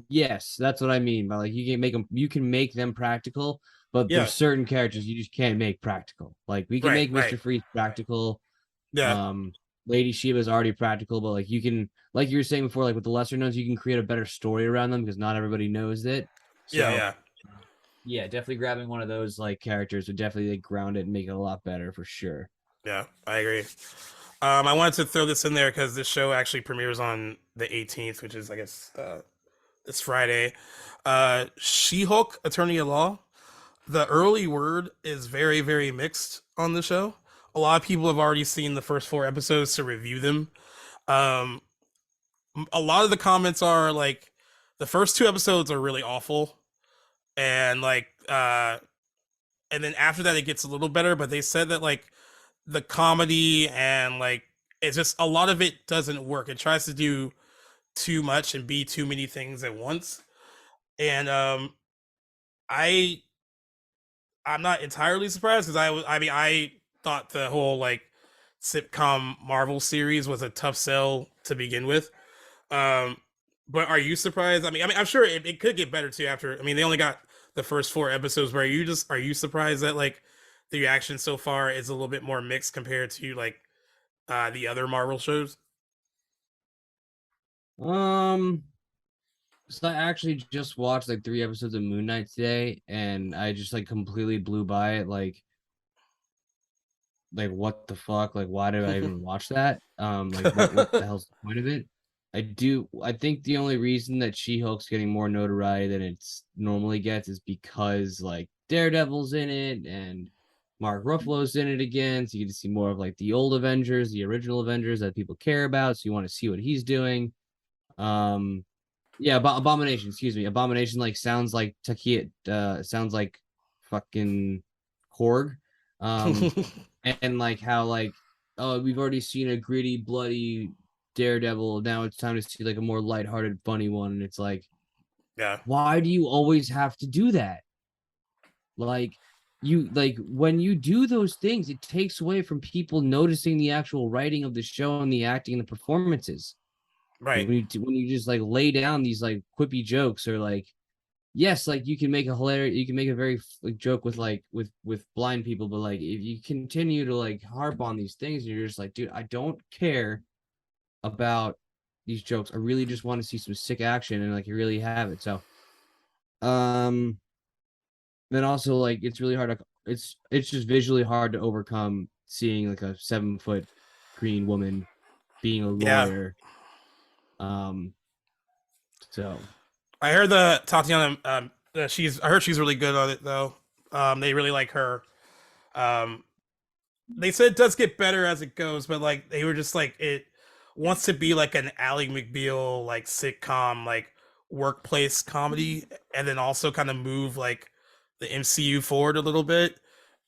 yes, that's what I mean. But like you can make them practical, but yeah, there's certain characters you just can't make practical. Like we can right, make right, Mr. Freeze practical. yeah, Um, Lady Shiva is already practical, but like you can, like you were saying before, like with the lesser knowns, you can create a better story around them because not everybody knows it. yeah, So yeah, yeah, definitely grabbing one of those like characters would definitely like ground it and make it a lot better for sure. yeah. I agree. I wanted to throw this in there because this show actually premieres on the 18th, which is I guess this Friday. She-Hulk, Attorney at Law. The early word is very, very mixed on the show. A lot of people have already seen the first 4 episodes to review them. Um, a lot of the comments are like, the first 2 episodes are really awful, and like, and then after that it gets a little better. But they said that like the comedy and like it's just a lot of it doesn't work. It tries to do too much and be too many things at once. And I I'm not entirely surprised because I mean I thought the whole like sitcom Marvel series was a tough sell to begin with. Um, but are you surprised? I mean I'm sure it could get better too after. I mean they only got the first 4 episodes. But are you surprised that like the reaction so far is a little bit more mixed compared to like the other Marvel shows? Um, so I actually just watched like 3 episodes of Moon Knight today, and I just like completely blew by it. Like what the fuck? Like why did I even watch that? Like what the hell's the point of it? I think the only reason that She-Hulk's getting more notoriety than it's normally gets is because like Daredevil's in it and Mark Ruffalo's in it again. So you get to see more of like the old Avengers, the original Avengers that people care about. So you want to see what he's doing. Um yeah, Abomination, excuse me. Abomination like sounds like Takia sounds like fucking Korg. Um and like how like oh we've already seen a gritty bloody Daredevil, now it's time to see like a more lighthearted funny one, and it's like Yeah, why do you always have to do that? Like you like when you do those things it takes away from people noticing the actual writing of the show and the acting and the performances. right. When you just like lay down these like quippy jokes, or like yes, like you can make a hilarious, you can make a very like joke with like with blind people, but like if you continue to like harp on these things, you're just like, dude, I don't care about these jokes. I really just want to see some sick action, and like you really have it. So, um, then also like it's really hard to it's just visually hard to overcome seeing like a 7 foot green woman being a Yeah, lawyer. Um, so I heard the Tatiana. I heard she's really good on it though. They really like her. Um, they said it does get better as it goes, but like they were just like it wants to be like an Ally McBeal like sitcom, like workplace comedy, and then also kind of move like the MCU forward a little bit.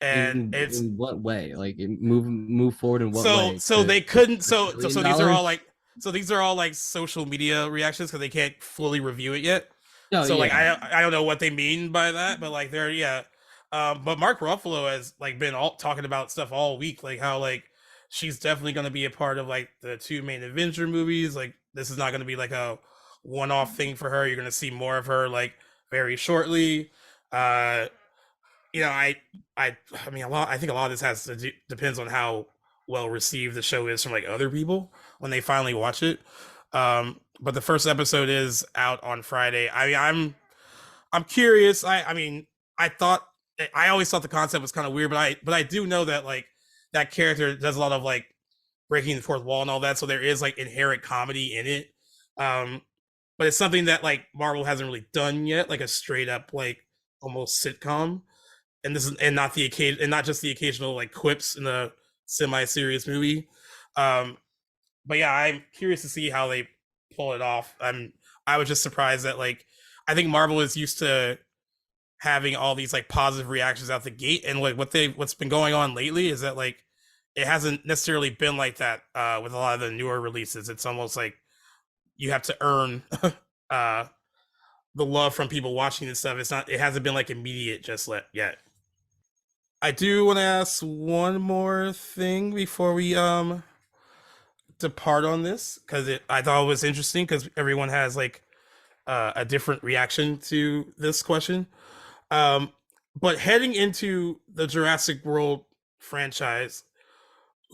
And it's In what way? Like move forward in what so way? so they couldn't $1 so these are all billion? like so these are all like social media reactions because they can't fully review it yet. No, So like yeah. I don't know what they mean by that, but like they're yeah. But Mark Ruffalo has like been all talking about stuff all week, like how like she's definitely going to be a part of like the two main Avenger movies. Like this is not going to be like a one-off thing for her. You're going to see more of her like very shortly. Uh, you know, I mean, I think a lot of this has to depends on how well received the show is from like other people when they finally watch it. But the first episode is out on Friday. I mean, I'm curious. I mean, I thought I always thought the concept was kind of weird, but I do know that like that character does a lot of like breaking the fourth wall and all that, so there is like inherent comedy in it. Um, but it's something that like Marvel hasn't really done yet, like a straight up like almost sitcom. And this is and not the occasion and not just the occasional like quips in a semi-serious movie. Um, but yeah, I'm curious to see how they pull it off. I was just surprised that like I think Marvel is used to having all these like positive reactions out the gate, and like what's been going on lately is that like it hasn't necessarily been like that with a lot of the newer releases. It's almost like you have to earn uh the love from people watching this stuff. It hasn't been like immediate just yet. I do want to ask one more thing before we depart on this because I thought it was interesting because everyone has like a different reaction to this question. Um, but heading into the Jurassic World franchise,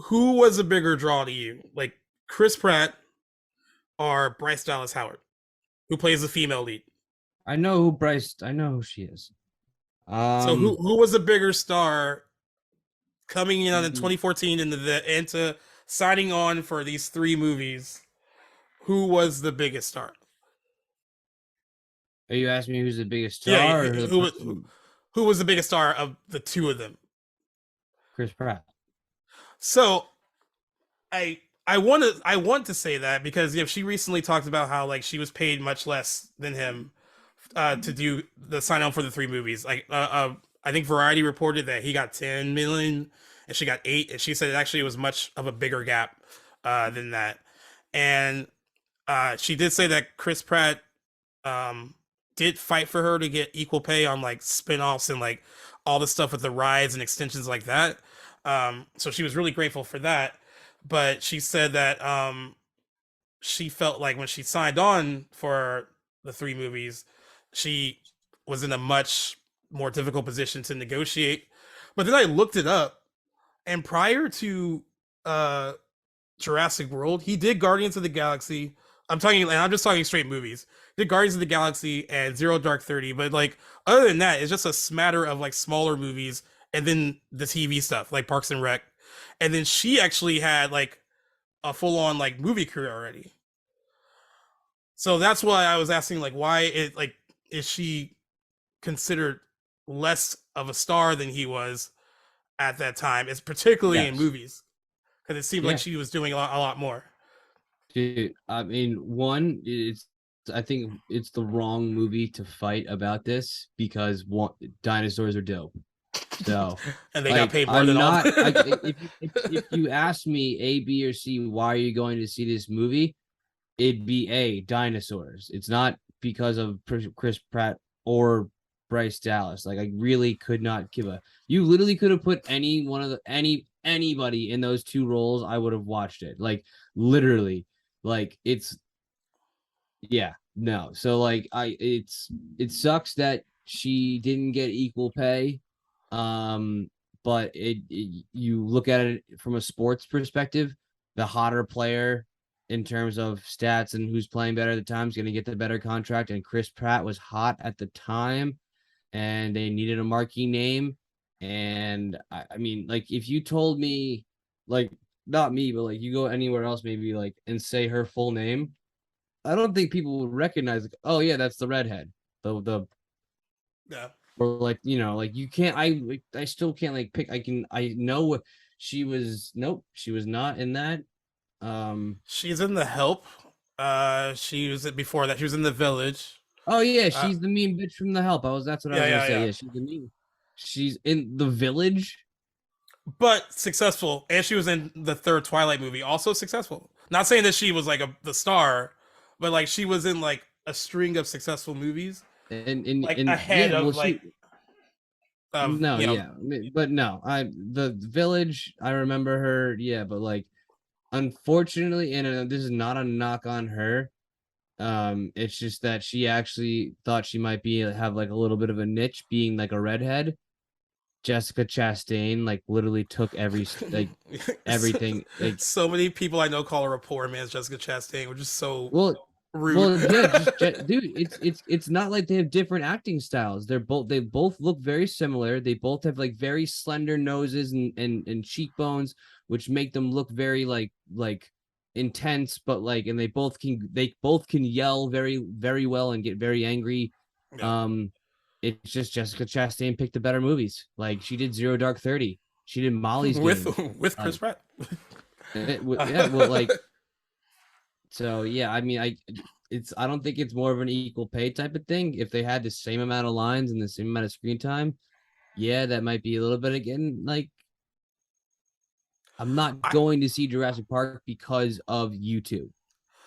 who was a bigger draw to you, like Chris Pratt or Bryce Dallas Howard, who plays the female lead? I know who she is. So Um, who was a bigger star coming in on in mm, 2014 into signing on for these three movies? Who was the biggest star? are you asking me who's the biggest Yeah, star or the person? who was the biggest star of the two of them? Chris Pratt. So I want to say that because you know she recently talked about how like she was paid much less than him to do the sign on for the three movies. Like I think Variety reported that he got 10 million and she got 8, and she said it actually was much of a bigger gap than that. And she did say that Chris Pratt um, did fight for her to get equal pay on like spin-offs and like all the stuff with the rides and extensions like that. So she was really grateful for that. But she said that she felt like when she signed on for the three movies, she was in a much more difficult position to negotiate. But then I looked it up, and prior to uh, Jurassic World, he did Guardians of the Galaxy. I'm just talking straight movies. He did Guardians of the Galaxy and Zero Dark 30, but like other than that, it's just a smatter of like smaller movies and then the TV stuff like Parks and Rec. And then she actually had like a full on like movie career already. So that's why I was asking like why it like is she considered less of a star than he was at that time? It's particularly in Yes. movies because it seemed like Yeah. she was doing a lot more. Dude, I mean, one, I think it's the wrong movie to fight about this because one, dinosaurs are dope. So, And they got like, paid more than I'm all. not. If you ask me A, B, or C, why are you going to see this movie? It'd be A, dinosaurs. It's not because of Chris Pratt or Bryce Dallas. Like, I really could not give a. You literally could have put any one of the anybody in those two roles. I would have watched it. Like, literally, like it's yeah, no. So like it sucks that she didn't get equal pay. But you look at it from a sports perspective, the hotter player in terms of stats and who's playing better at the time is going to get the better contract. And Chris Pratt was hot at the time, and they needed a marquee name. And I mean, like if you told me, like not me, but like you go anywhere else, maybe like and say her full name, I don't think people would recognize. Like, oh yeah, that's the redhead. The Yeah. or like like you can't. I still can't like pick. I know She was she was not in that. She's in The Help. She was before that. She was in The Village. Oh yeah, Uh, she's the mean bitch from The Help. That's what I yeah, was gonna yeah, say. yeah. Yeah, she's the mean. She's in The Village. But successful, and she was in the third Twilight movie, also successful. Not saying that she was like the star, but like she was in like a string of successful movies, like And ahead yeah, well of she like of no, you know. yeah, but no, the Village. I remember her. Yeah, but like unfortunately, and this is not a knock on her. It's just that she actually thought she might be have like a little bit of a niche, being like a redhead. Jessica Chastain like literally took like so, everything. Like, so many people I know call her a poor man's Jessica Chastain, which is so well, rude. yeah, dude, it's not like they have different acting styles. They both look very similar. They both have like very slender noses and cheekbones, which make them look very like intense, but like, and they both can yell very well and get very angry. Yeah. Um, it's just Jessica Chastain picked the better movies. Like she did Zero Dark 30. She did Molly's with Game. with Chris Like, Pratt. yeah, well, like, so yeah, I mean, I don't think it's more of an equal pay type of thing. If they had the same amount of lines and the same amount of screen time, yeah, that might be a little bit again. Like, I'm not I, going to see Jurassic Park because of YouTube.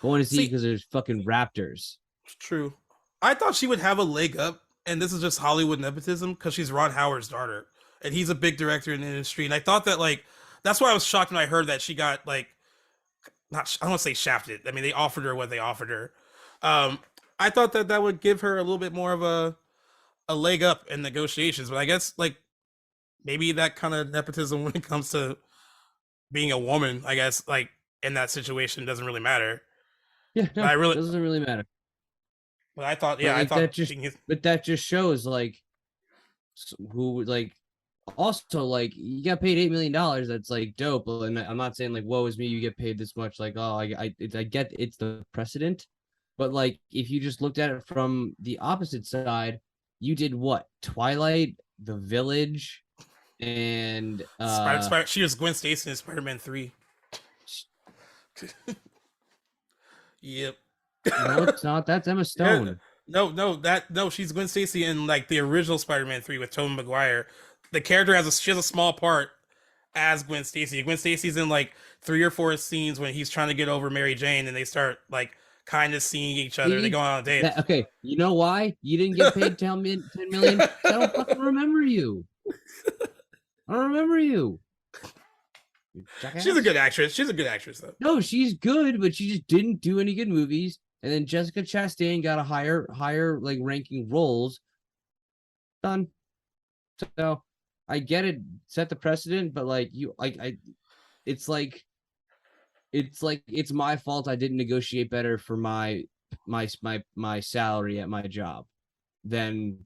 Going to see see, because there's fucking raptors. true. I thought she would have a leg up, and this is just Hollywood nepotism because she's Ron Howard's daughter, and he's a big director in the industry. And I thought that like that's why I was shocked when I heard that she got like not I don't want to say shafted. I mean they offered her what they offered her. Um, I thought that that would give her a little bit more of a leg up in negotiations, but I guess like maybe that kind of nepotism when it comes to being a woman, I guess like in that situation doesn't really matter. Yeah, But no, I really, doesn't really matter. but I thought, But yeah, I like thought being that just shows like who like also like you got paid $8 million. That's like dope. And I'm not saying like woe is me, you get paid this much. Like, oh, I get it's the precedent, but like if you just looked at it from the opposite side, you did what? Twilight, The Village, and She was Gwen Stacy in Spider-Man 3. Yep. no, it's not. That's Emma Yeah, Stone. no, she's Gwen Stacy in like the original Spider-Man 3 with Tobey Maguire. The character she has a small part as Gwen Stacy. Gwen Stacy's in like 3 or 4 scenes when he's trying to get over Mary Jane and they start like kind of seeing each other. They See? go on a date. Okay, you know why you didn't get paid 10 million? 'Cause I don't fucking remember you. I don't remember you. She's a good actress. She's a good actress though. No, she's good, but she just didn't do any good movies. And then Jessica Chastain got a higher like ranking roles. Done. So I get it, set the precedent, but like you like it's like it's my fault I didn't negotiate better for my salary at my job than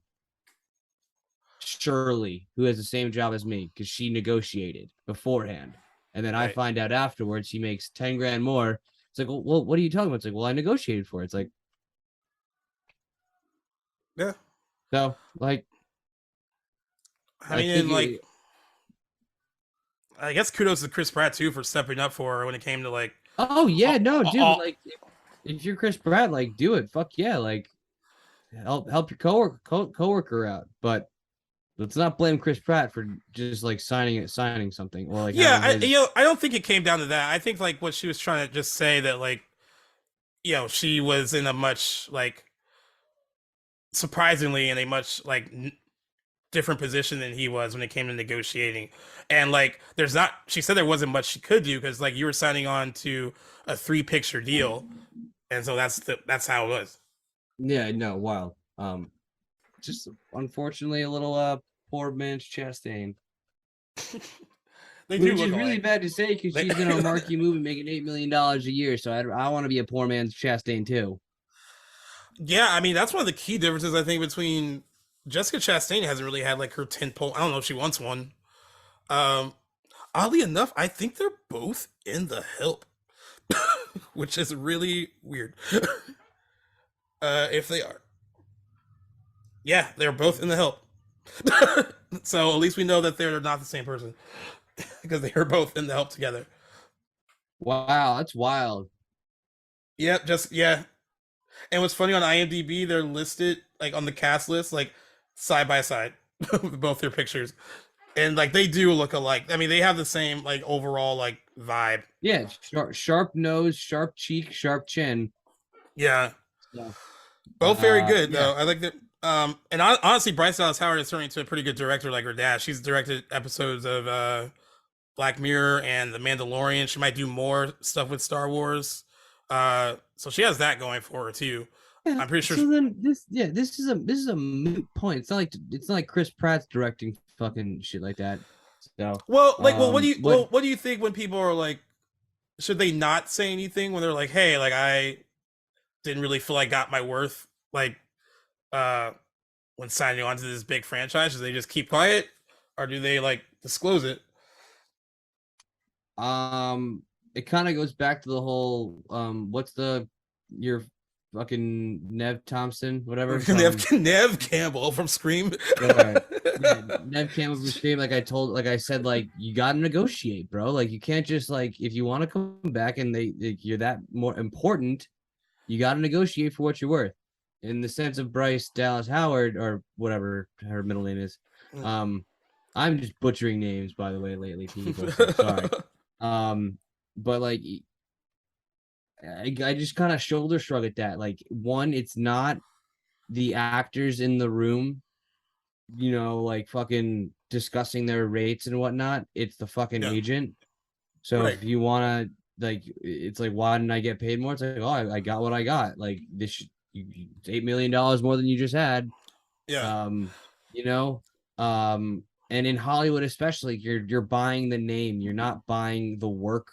Shirley, who has the same job as me, because she negotiated beforehand. And then I Right. find out afterwards she makes 10 grand more. It's like, well, what are you talking about? It's like, well, I negotiated for it. It's like, Yeah. so like, I mean, and like, I guess kudos to Chris Pratt too for stepping up for her when it came to like. oh yeah, no, dude, all- like if you're Chris Pratt, like do it. Fuck yeah, like help your coworker out. But let's not blame Chris Pratt for just like signing something or like Yeah, having his... I don't think it came down to that. I think like what she was trying to just say that like, she was in a much like surprisingly in a much like different position than he was when it came to negotiating. And like there's not she said there wasn't much she could do because like you were signing on to a 3 picture deal. And so that's how it was. Yeah, no, wild. Just unfortunately a little poor man's Chastain. They do Which look is really alike. bad to say because she's in a marquee movie making $8 million a year. So I want to be a poor man's Chastain too. Yeah, I mean that's one of the key differences I think between Jessica Chastain hasn't really had like her 10 pole. I don't know if she wants one. Um, oddly enough, I think they're both in The Help, which is really weird. If they are, yeah, they're both in The Help. So at least we know that they're not the same person. because they were both in the Help together. Wow, that's wild. Yep, just yeah. And what's funny on IMDb, they're listed like on the cast list, like side by side, with both their pictures, and like they do look alike. I mean, they have the same like overall like vibe. Yeah, sharp nose, sharp cheek, sharp chin. Yeah, So, both very good yeah. though. I like that. And honestly, Bryce Dallas Howard is turning into a pretty good director, like her dad. She's directed episodes of Black Mirror and The Mandalorian. She might do more stuff with Star Wars. So she has that going for her too. Yeah, I'm pretty sure. so then this is a moot point. It's not like Chris Pratt's directing fucking shit like that. So Well, what do you think when people are like, should they not say anything when they're like, hey, like I didn't really feel I got my worth, like when signing on to this big franchise? Do they just keep quiet, or do they like disclose it? it kind of goes back to the whole what's your fucking Nev Thompson, whatever. Nev Campbell from Scream. Yeah, Nev Campbell from Scream. Like I said, like you gotta negotiate, bro. Like you can't just like if you want to come back and you're that more important, you gotta negotiate for what you're worth. In the sense of Bryce Dallas Howard or whatever her middle name is, I'm just butchering names by the way lately, people. So sorry. But like I just kind of shoulder shrug at that. Like, one, it's not the actors in the room, like fucking discussing their rates and whatnot. It's the fucking agent. So Right. if you want to, like, it's like, why didn't I get paid more? It's like, oh, I got what I got. Like, it's $8 million more than you just had. Yeah. You know, and in Hollywood especially, you're buying the name. You're not buying the work.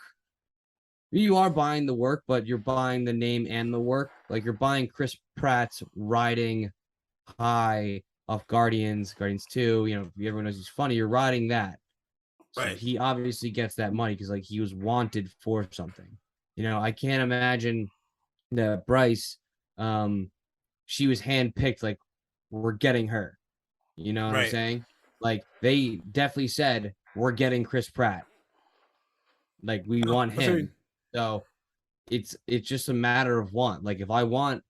You are buying the work, but you're buying the name and the work. Like you're buying Chris Pratt's riding high of Guardians 2. Everyone knows he's funny. You're riding that. So Right. he obviously gets that money because like he was wanted for something. I can't imagine that Bryce, she was handpicked, like we're getting her. You know what I'm saying? Like they definitely said, we're getting Chris Pratt. Like we want him. So it's just a matter of want. Like if I want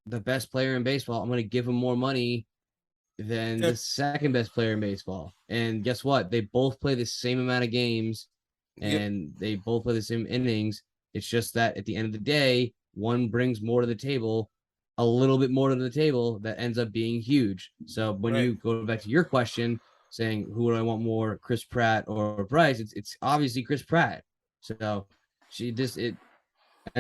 the best player in baseball, I'm going to give him more money than the second best player in baseball. And guess what? They both play the same amount of games and they both play the same innings. It's just that at the end of the day, one brings more to the table, a little bit more to the table that ends up being huge. So when you go back to your question saying, who do I want more, Chris Pratt or Bryce? It's obviously Chris Pratt. So and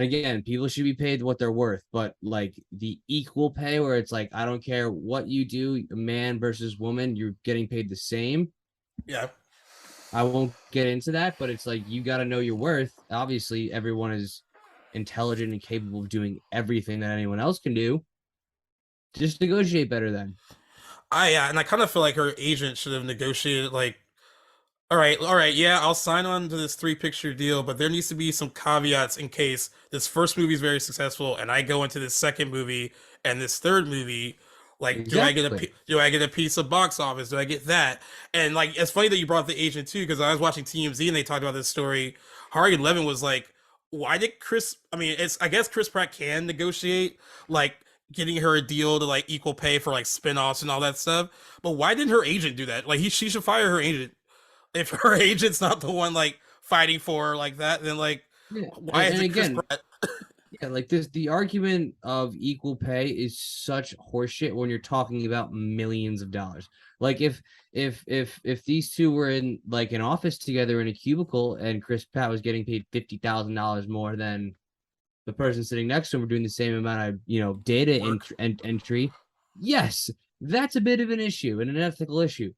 again, people should be paid what they're worth, but like the equal pay where it's like, I don't care what you do, man versus woman, you're getting paid the same. Yeah. I won't get into that, but it's like, you got to know your worth. Obviously, everyone is intelligent and capable of doing everything that anyone else can do. Just negotiate better then. And I kind of feel like her agent should have negotiated like, all right, yeah, I'll sign on to this 3-picture deal, but there needs to be some caveats in case this first movie is very successful and I go into this second movie and this third movie, like, Exactly. do I get a piece of box office? Do I get that? And like, it's funny that you brought up the agent too, because I was watching TMZ and they talked about this story. Harry Levin was like, why did I guess Chris Pratt can negotiate like getting her a deal to like equal pay for like spin-offs and all that stuff, but why didn't her agent do that? Like she should fire her agent. If her agent's not the one like fighting for her like that, then like why is it Chris Pratt? Yeah, like the argument of equal pay is such horseshit when you're talking about millions of dollars. Like if these two were in like an office together in a cubicle and Chris Pratt was getting paid $50,000 more than the person sitting next to him, doing the same amount of data entry, yes, that's a bit of an issue and an ethical issue.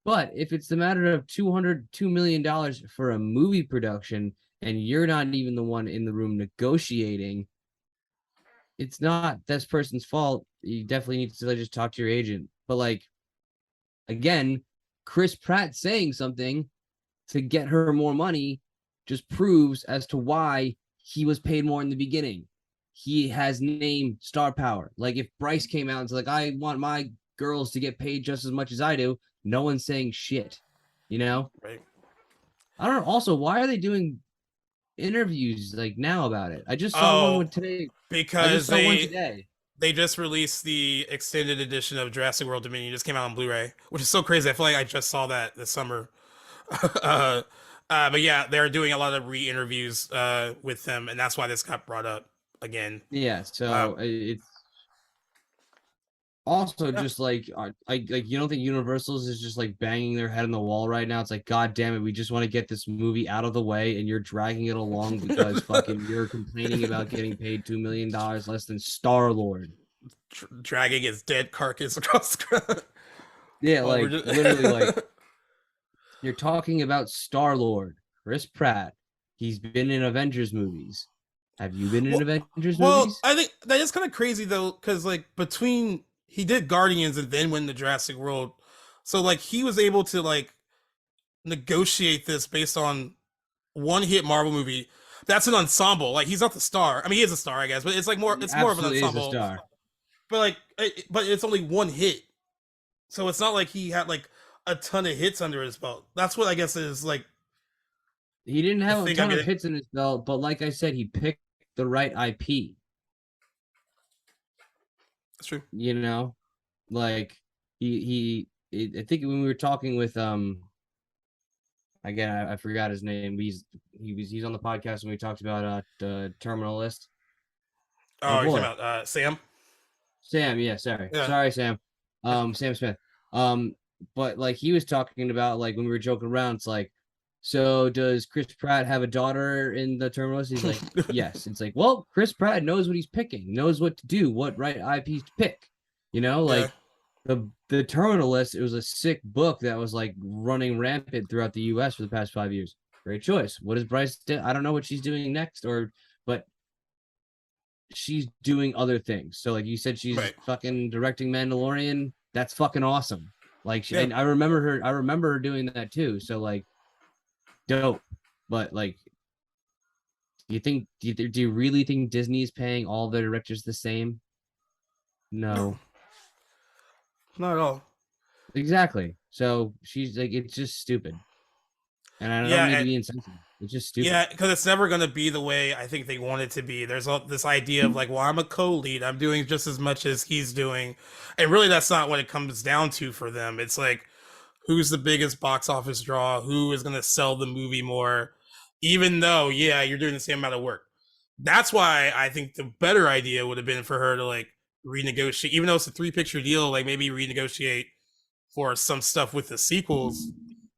But if it's the matter of $2 million for a movie production and you're not even the one in the room negotiating, it's not this person's fault. You definitely need to just talk to your agent. But like, again, Chris Pratt saying something to get her more money just proves as to why he was paid more in the beginning. He has name star power. Like if Bryce came out and said, like, I want my girls to get paid just as much as I do, no one's saying shit, Right. I don't know. Also, why are they doing interviews like now about it? I just saw one today. I just because saw one today. they just released the extended edition of Jurassic World Dominion. It just came out on Blu-ray, which is so crazy. I feel like I just saw that this summer. uh, but yeah, they're doing a lot of re-interviews with them, and that's why this got brought up again. Yeah, Uh, so it's also yeah. just like you don't think Universal's is just like banging their head on the wall right now? It's like, God damn it, we just want to get this movie out of the way, and you're dragging it along because fucking you're complaining about getting paid $2 million less than Star-Lord. Dragging his dead carcass across the ground. Yeah, Oh, like literally, like you're talking about Star-Lord, Chris Pratt. He's been in Avengers movies. Have you been in well, Avengers well, movies? I think that is kind of crazy though, because like between he did Guardians and then went to Jurassic World, so like he was able to like negotiate this based on one hit Marvel movie. That's an ensemble. Like he's not the star. I mean, he is a star, I guess, but it's like more. He It's more of an absolutely is a ensemble. star. But like, but it's only one hit, so it's not like he had like a ton of hits under his belt. That's what I guess is like He didn't the have a thing ton of hits in his belt, but like I said, he picked the right IP. That's true. You know, like I think when we were talking with again, I forgot his name. He's on the podcast when we talked about the Terminal List. Oh, you're talking about Sam? Sam, yeah, sorry. Yeah. Sorry, Sam. Sam Smith. But like he was talking about like when we were joking around, it's like, so does Chris Pratt have a daughter in the Terminal List? He's like, yes. It's like, well, Chris Pratt knows what he's picking, knows what to do, what right IPs to pick. You know, like the Terminal List, it was a sick book that was like running rampant throughout the US for the past 5 years. Great choice. What is Bryce do? I don't know what she's doing next, but she's doing other things. So like you said, she's fucking directing Mandalorian. That's fucking awesome. Like and I remember her doing that too. So like dope. But like do you really think Disney is paying all their directors the same? No. Not at all. Exactly. So she's like, it's just stupid. And I don't need to be insensitive. It's just stupid. Yeah, because it's never going to be the way I think they want it to be. There's all this idea of like, well, I'm a co-lead. I'm doing just as much as he's doing. And really, that's not what it comes down to for them. It's like, who's the biggest box office draw? Who is going to sell the movie more? Even though, yeah, you're doing the same amount of work. That's why I think the better idea would have been for her to like renegotiate, even though it's a 3-picture deal, like maybe renegotiate for some stuff with the sequels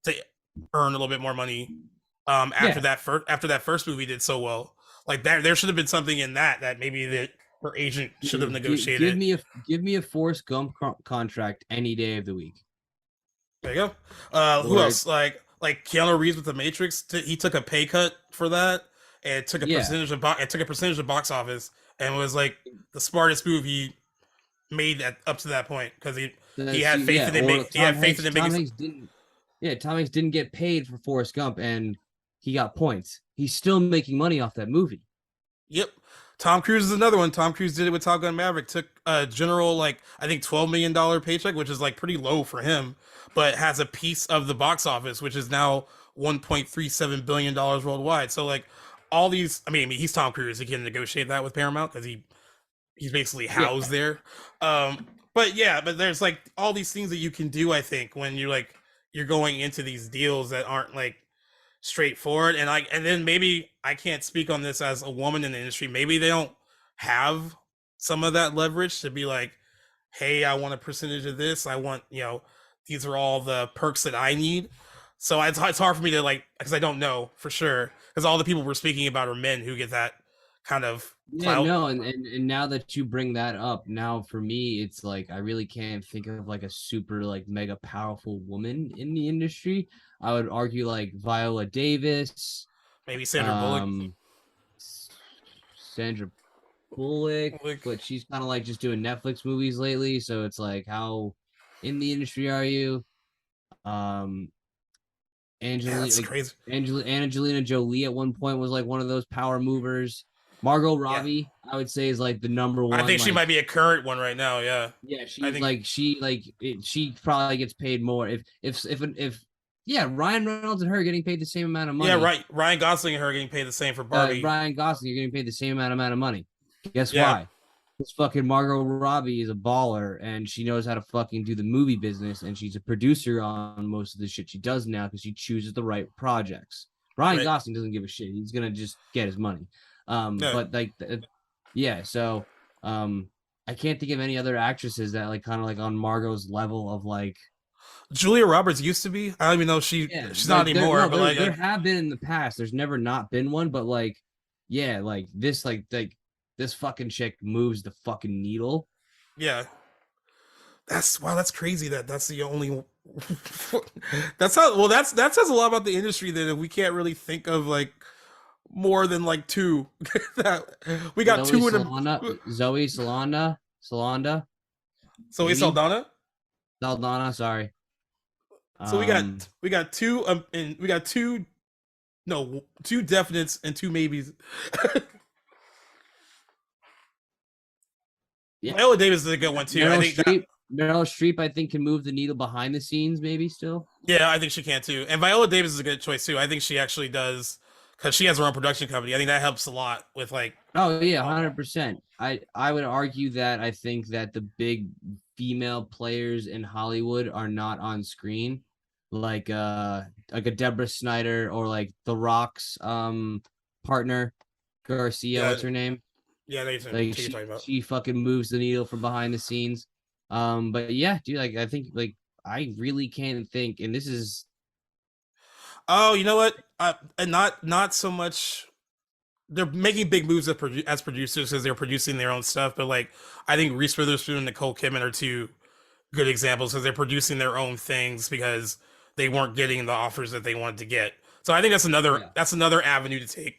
to earn a little bit more money. After that first movie did so well, like that, there should have been something in that maybe that her agent should have negotiated. Give me a Forrest Gump contract any day of the week. There you go. Who else? Like Keanu Reeves with The Matrix. He took a pay cut for that and took a percentage of box office, and was like the smartest move he made up to that point because he had faith in them. He had faith in them. Tom Hanks didn't get paid for Forrest Gump, and he got points. He's still making money off that movie. Yep. Tom Cruise is another one. Tom Cruise did it with Top Gun Maverick. Took a general, like, I think $12 million paycheck, which is like pretty low for him, but has a piece of the box office, which is now $1.37 billion worldwide. So like all these, I mean, he's Tom Cruise. He can negotiate that with Paramount because he's basically housed there. But yeah, but there's like all these things that you can do, I think, when you're going into these deals that aren't like straightforward. And then maybe I can't speak on this as a woman in the industry. Maybe they don't have some of that leverage to be like, hey, I want a percentage of this. I want, these are all the perks that I need. So it's hard for me to like, because I don't know for sure. Because all the people we're speaking about are men who get that kind of clout. Yeah, no, and now that you bring that up, now for me, it's like I really can't think of like a super like mega powerful woman in the industry. I would argue like Viola Davis, maybe Sandra Bullock. Sandra Bullock, but she's kind of like just doing Netflix movies lately. So it's like, how in the industry are you? Angelina Jolie at one point was like one of those power movers. Margot Robbie, I would say, is like the number one. I think she might be a current one right now. Yeah. Yeah, she probably gets paid more if Yeah, Ryan Reynolds and her getting paid the same amount of money. Yeah, right. Ryan Gosling and her getting paid the same for Barbie. Ryan Gosling, you're getting paid the same amount of money. Guess Yeah. why? This fucking Margot Robbie is a baller and she knows how to fucking do the movie business and she's a producer on most of the shit she does now because she chooses the right projects. Ryan Right. Gosling doesn't give a shit. He's gonna just get his money. Yeah. But like, yeah. So, I can't think of any other actresses that like kind of like on Margot's level of like. Julia Roberts used to be. I don't even know if she's not anymore. But like, there have been in the past. There's never not been one. But like, yeah, like this fucking chick moves the fucking needle. Yeah. That's crazy that's the only that's how well that says a lot about the industry that we can't really think of like more than like two. That we got Zoe two in Zoe Saldana. Zoe Saldana. Saldana, sorry. So we got two and we got two definites and two maybes. Yeah. Viola Davis is a good one too. Meryl Streep, I think, can move the needle behind the scenes, maybe still. Yeah, I think she can too. And Viola Davis is a good choice too. I think she actually does because she has her own production company. I think that helps a lot with like. Oh yeah, 100%. I would argue that I think that the big female players in Hollywood are not on screen, like a Deborah Snyder or like The Rock's partner Garcia. Yeah. What's her name? Yeah, like she fucking moves the needle from behind the scenes. But yeah, dude, like I think like I really can't think, and this is. Oh, you know what? And not so much. They're making big moves as producers because they're producing their own stuff. But like, I think Reese Witherspoon and Nicole Kidman are two good examples because they're producing their own things because they weren't getting the offers that they wanted to get. So I think that's another avenue to take.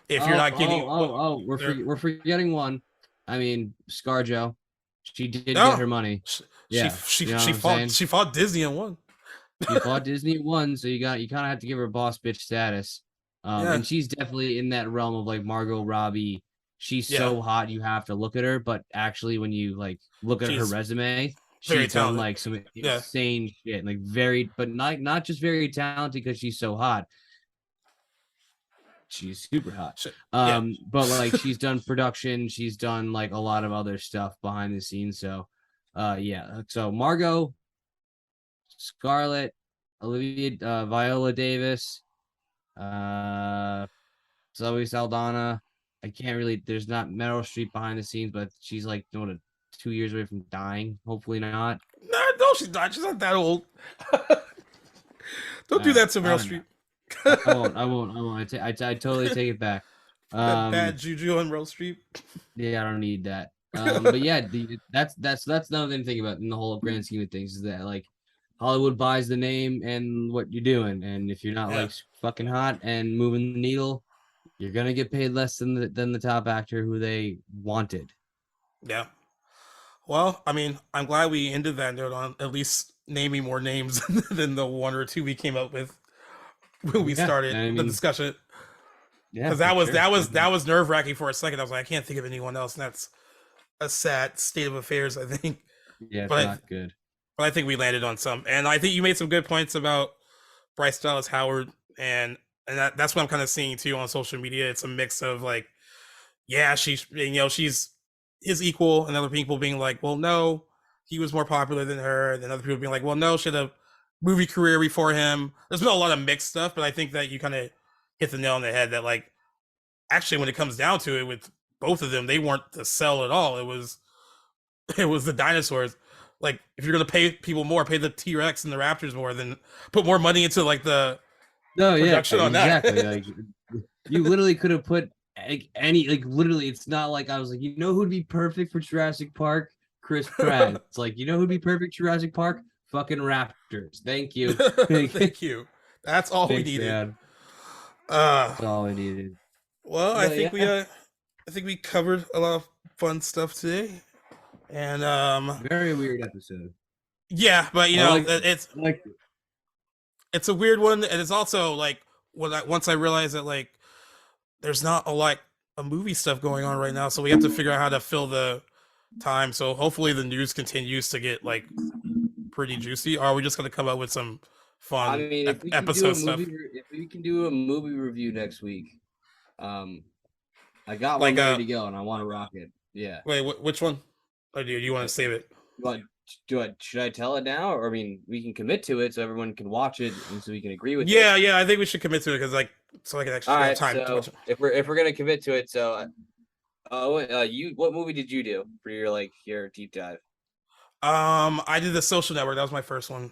If you're not getting, we're forgetting one. I mean, ScarJo, she did get her money. She fought Disney and won. She fought Disney and won, so you kind of have to give her boss bitch status. And she's definitely in that realm of like Margot Robbie. She's so hot you have to look at her, but actually when you like look at her resume, she's done like some insane shit, like but not just very talented because she's so hot. She's super hot. But like she's done production, she's done like a lot of other stuff behind the scenes. So so Margot, Scarlett, Olivia, Viola Davis, Zoe Saldana. I can't really. There's not Meryl Streep behind the scenes, but she's like 2 years away from dying. Hopefully not. No, she's not. She's not that old. Don't do that to Meryl Streep. I won't. I totally take it back. Bad juju on Meryl Streep. Yeah, I don't need that. But yeah, that's another thing to think about in the whole grand scheme of things is that like Hollywood buys the name and what you're doing, and if you're not like fucking hot and moving the needle, you're gonna get paid less than the top actor who they wanted. Yeah. Well, I mean, I'm glad we ended that note on at least naming more names than the one or two we came up with when we started the discussion. Yeah, because that was nerve wracking for a second. I was like, I can't think of anyone else, and that's a sad state of affairs, I think. Yeah, it's not good. But I think we landed on some, and I think you made some good points about Bryce Dallas Howard, and that's what I'm kind of seeing too on social media. It's a mix of like, she's his equal, and other people being like, well, no, he was more popular than her, and then other people being like, well, no, she had a movie career before him. There's been a lot of mixed stuff, but I think that you kind of hit the nail on the head that like, actually, when it comes down to it, with both of them, they weren't the sell at all. It was the dinosaurs. Like, if you're gonna pay people more, pay the T-Rex and the Raptors more, than put more money into like the production on that. Like, you literally could have put literally. It's not like I was like, who'd be perfect for Jurassic Park? Chris Pratt. It's like, who'd be perfect for Jurassic Park? Fucking Raptors. Thank you. Thank you. That's all we needed. Man. That's all we needed. Well, I think we covered a lot of fun stuff today. And very weird episode. Yeah, but it's a weird one, and it's also like once I realized that like there's not a movie stuff going on right now, so we have to figure out how to fill the time. So hopefully the news continues to get like pretty juicy. Or are we just gonna come up with some fun I mean, if we can do episode a stuff. if we can do a movie review next week, I got Like one ready to go, and I want to rock it. Yeah. wait, which one? Or do you want to save it? But should I tell it now, or I mean, we can commit to it so everyone can watch it and so we can agree with it. Yeah, I think we should commit to it because so I can actually All have right. time to So watch it. if we're gonna commit to it, so what movie did you do for your deep dive? I did The Social Network. That was my first one.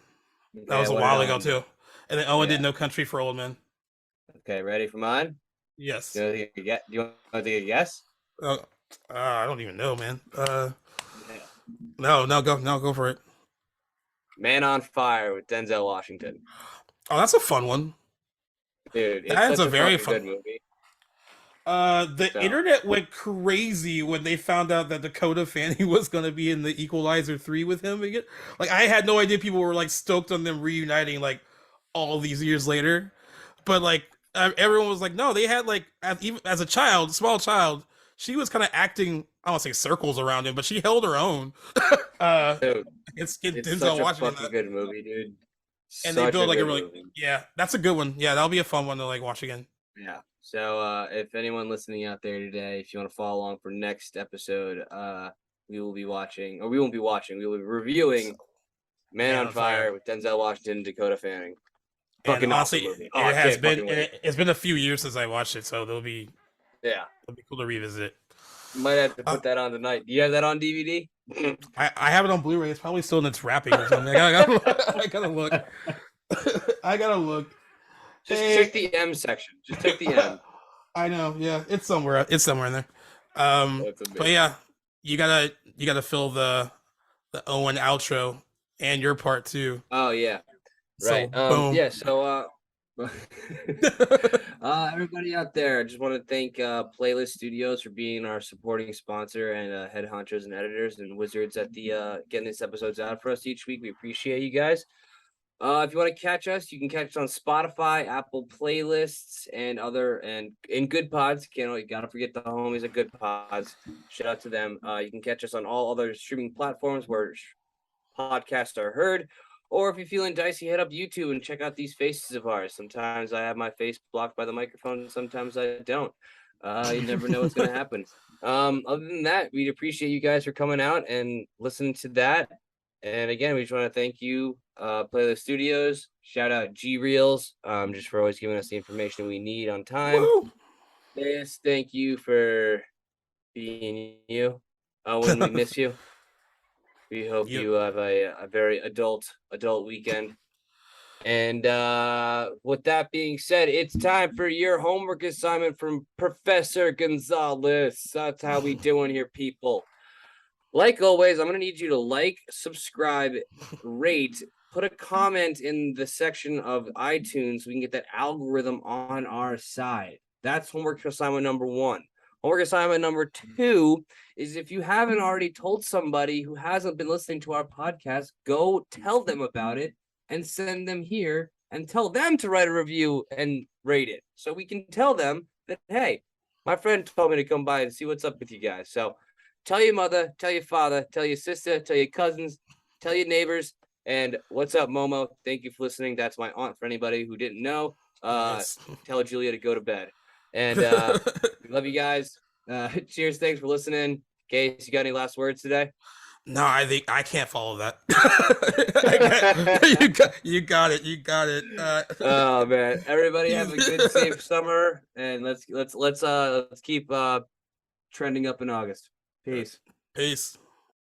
That was a what while did ago Owen do? too. And then Owen Yeah. did No Country for Old Men. Okay, ready for mine? Yes. Do you want to take a guess? I don't even know, man. Yeah. No, go for it. Man on Fire with Denzel Washington. Oh, that's a fun one. Dude, it's That's such a very fucking fun good movie. The So- internet went crazy when they found out that Dakota Fanning was going to be in the Equalizer 3 with him again. Like, I had no idea people were like stoked on them reuniting like all these years later. But like everyone was like, no, they had like even as a child, small child, she was kind of acting, I don't want to say circles around him, but she held her own. Dude, it's it's Denzel such a Washington. fucking good movie, dude. And they Such built like a good really movie. that's a good one. Yeah, that'll be a fun one to like watch again. Yeah. So if anyone listening out there today, if you want to follow along for next episode, we will be watching, or we won't be watching, we will be reviewing Man on Fire with Denzel Washington and Dakota Fanning. And Fucking honestly, awesome movie. it has been it's been a few years since I watched it, so it'll be cool to revisit it. Might have to put that on tonight. Do you have that on DVD? I have it on Blu-ray. It's probably still in its wrapping or something. I gotta look. I gotta look. Just check the M section. Just check the M. I know. Yeah, it's somewhere. It's somewhere in there. But yeah, you gotta fill the Owen outro and your part too. Oh yeah. Right. So, boom. Yeah. So everybody out there, I just want to thank Playlist Studios for being our supporting sponsor and head honchos and editors and wizards at the getting these episodes out for us each week. We appreciate you guys. If you want to catch us, you can catch us on Spotify, Apple Playlists, and in Good Pods. You gotta forget the homies at Good Pods. Shout out to them. You can catch us on all other streaming platforms where podcasts are heard. Or if you're feeling dicey, head up YouTube and check out these faces of ours. Sometimes I have my face blocked by the microphone, sometimes I don't. You never know what's gonna happen. Other than that, we'd appreciate you guys for coming out and listening to that. And again, we just want to thank you, Playlist Studios. Shout out G Reels, just for always giving us the information we need on time. Woo! Yes, thank you for being you. When we miss you. We hope you have a very adult weekend. And with that being said, it's time for your homework assignment from Professor Gonzalez. That's how we doing here, people. Like always, I'm going to need you to like, subscribe, rate, put a comment in the section of iTunes so we can get that algorithm on our side. That's homework assignment number 1. Homework assignment number 2 is if you haven't already told somebody who hasn't been listening to our podcast, go tell them about it and send them here and tell them to write a review and rate it. So we can tell them that, hey, my friend told me to come by and see what's up with you guys. So tell your mother, tell your father, tell your sister, tell your cousins, tell your neighbors. And what's up, Momo? Thank you for listening. That's my aunt for anybody who didn't know. Yes. Tell Julia to go to bed. And we love you guys. Cheers. Thanks for listening. Case, you got any last words today? No, I think I can't follow that. You got it. Oh man, everybody have a good, safe summer, and let's keep trending up in August. Peace. Peace.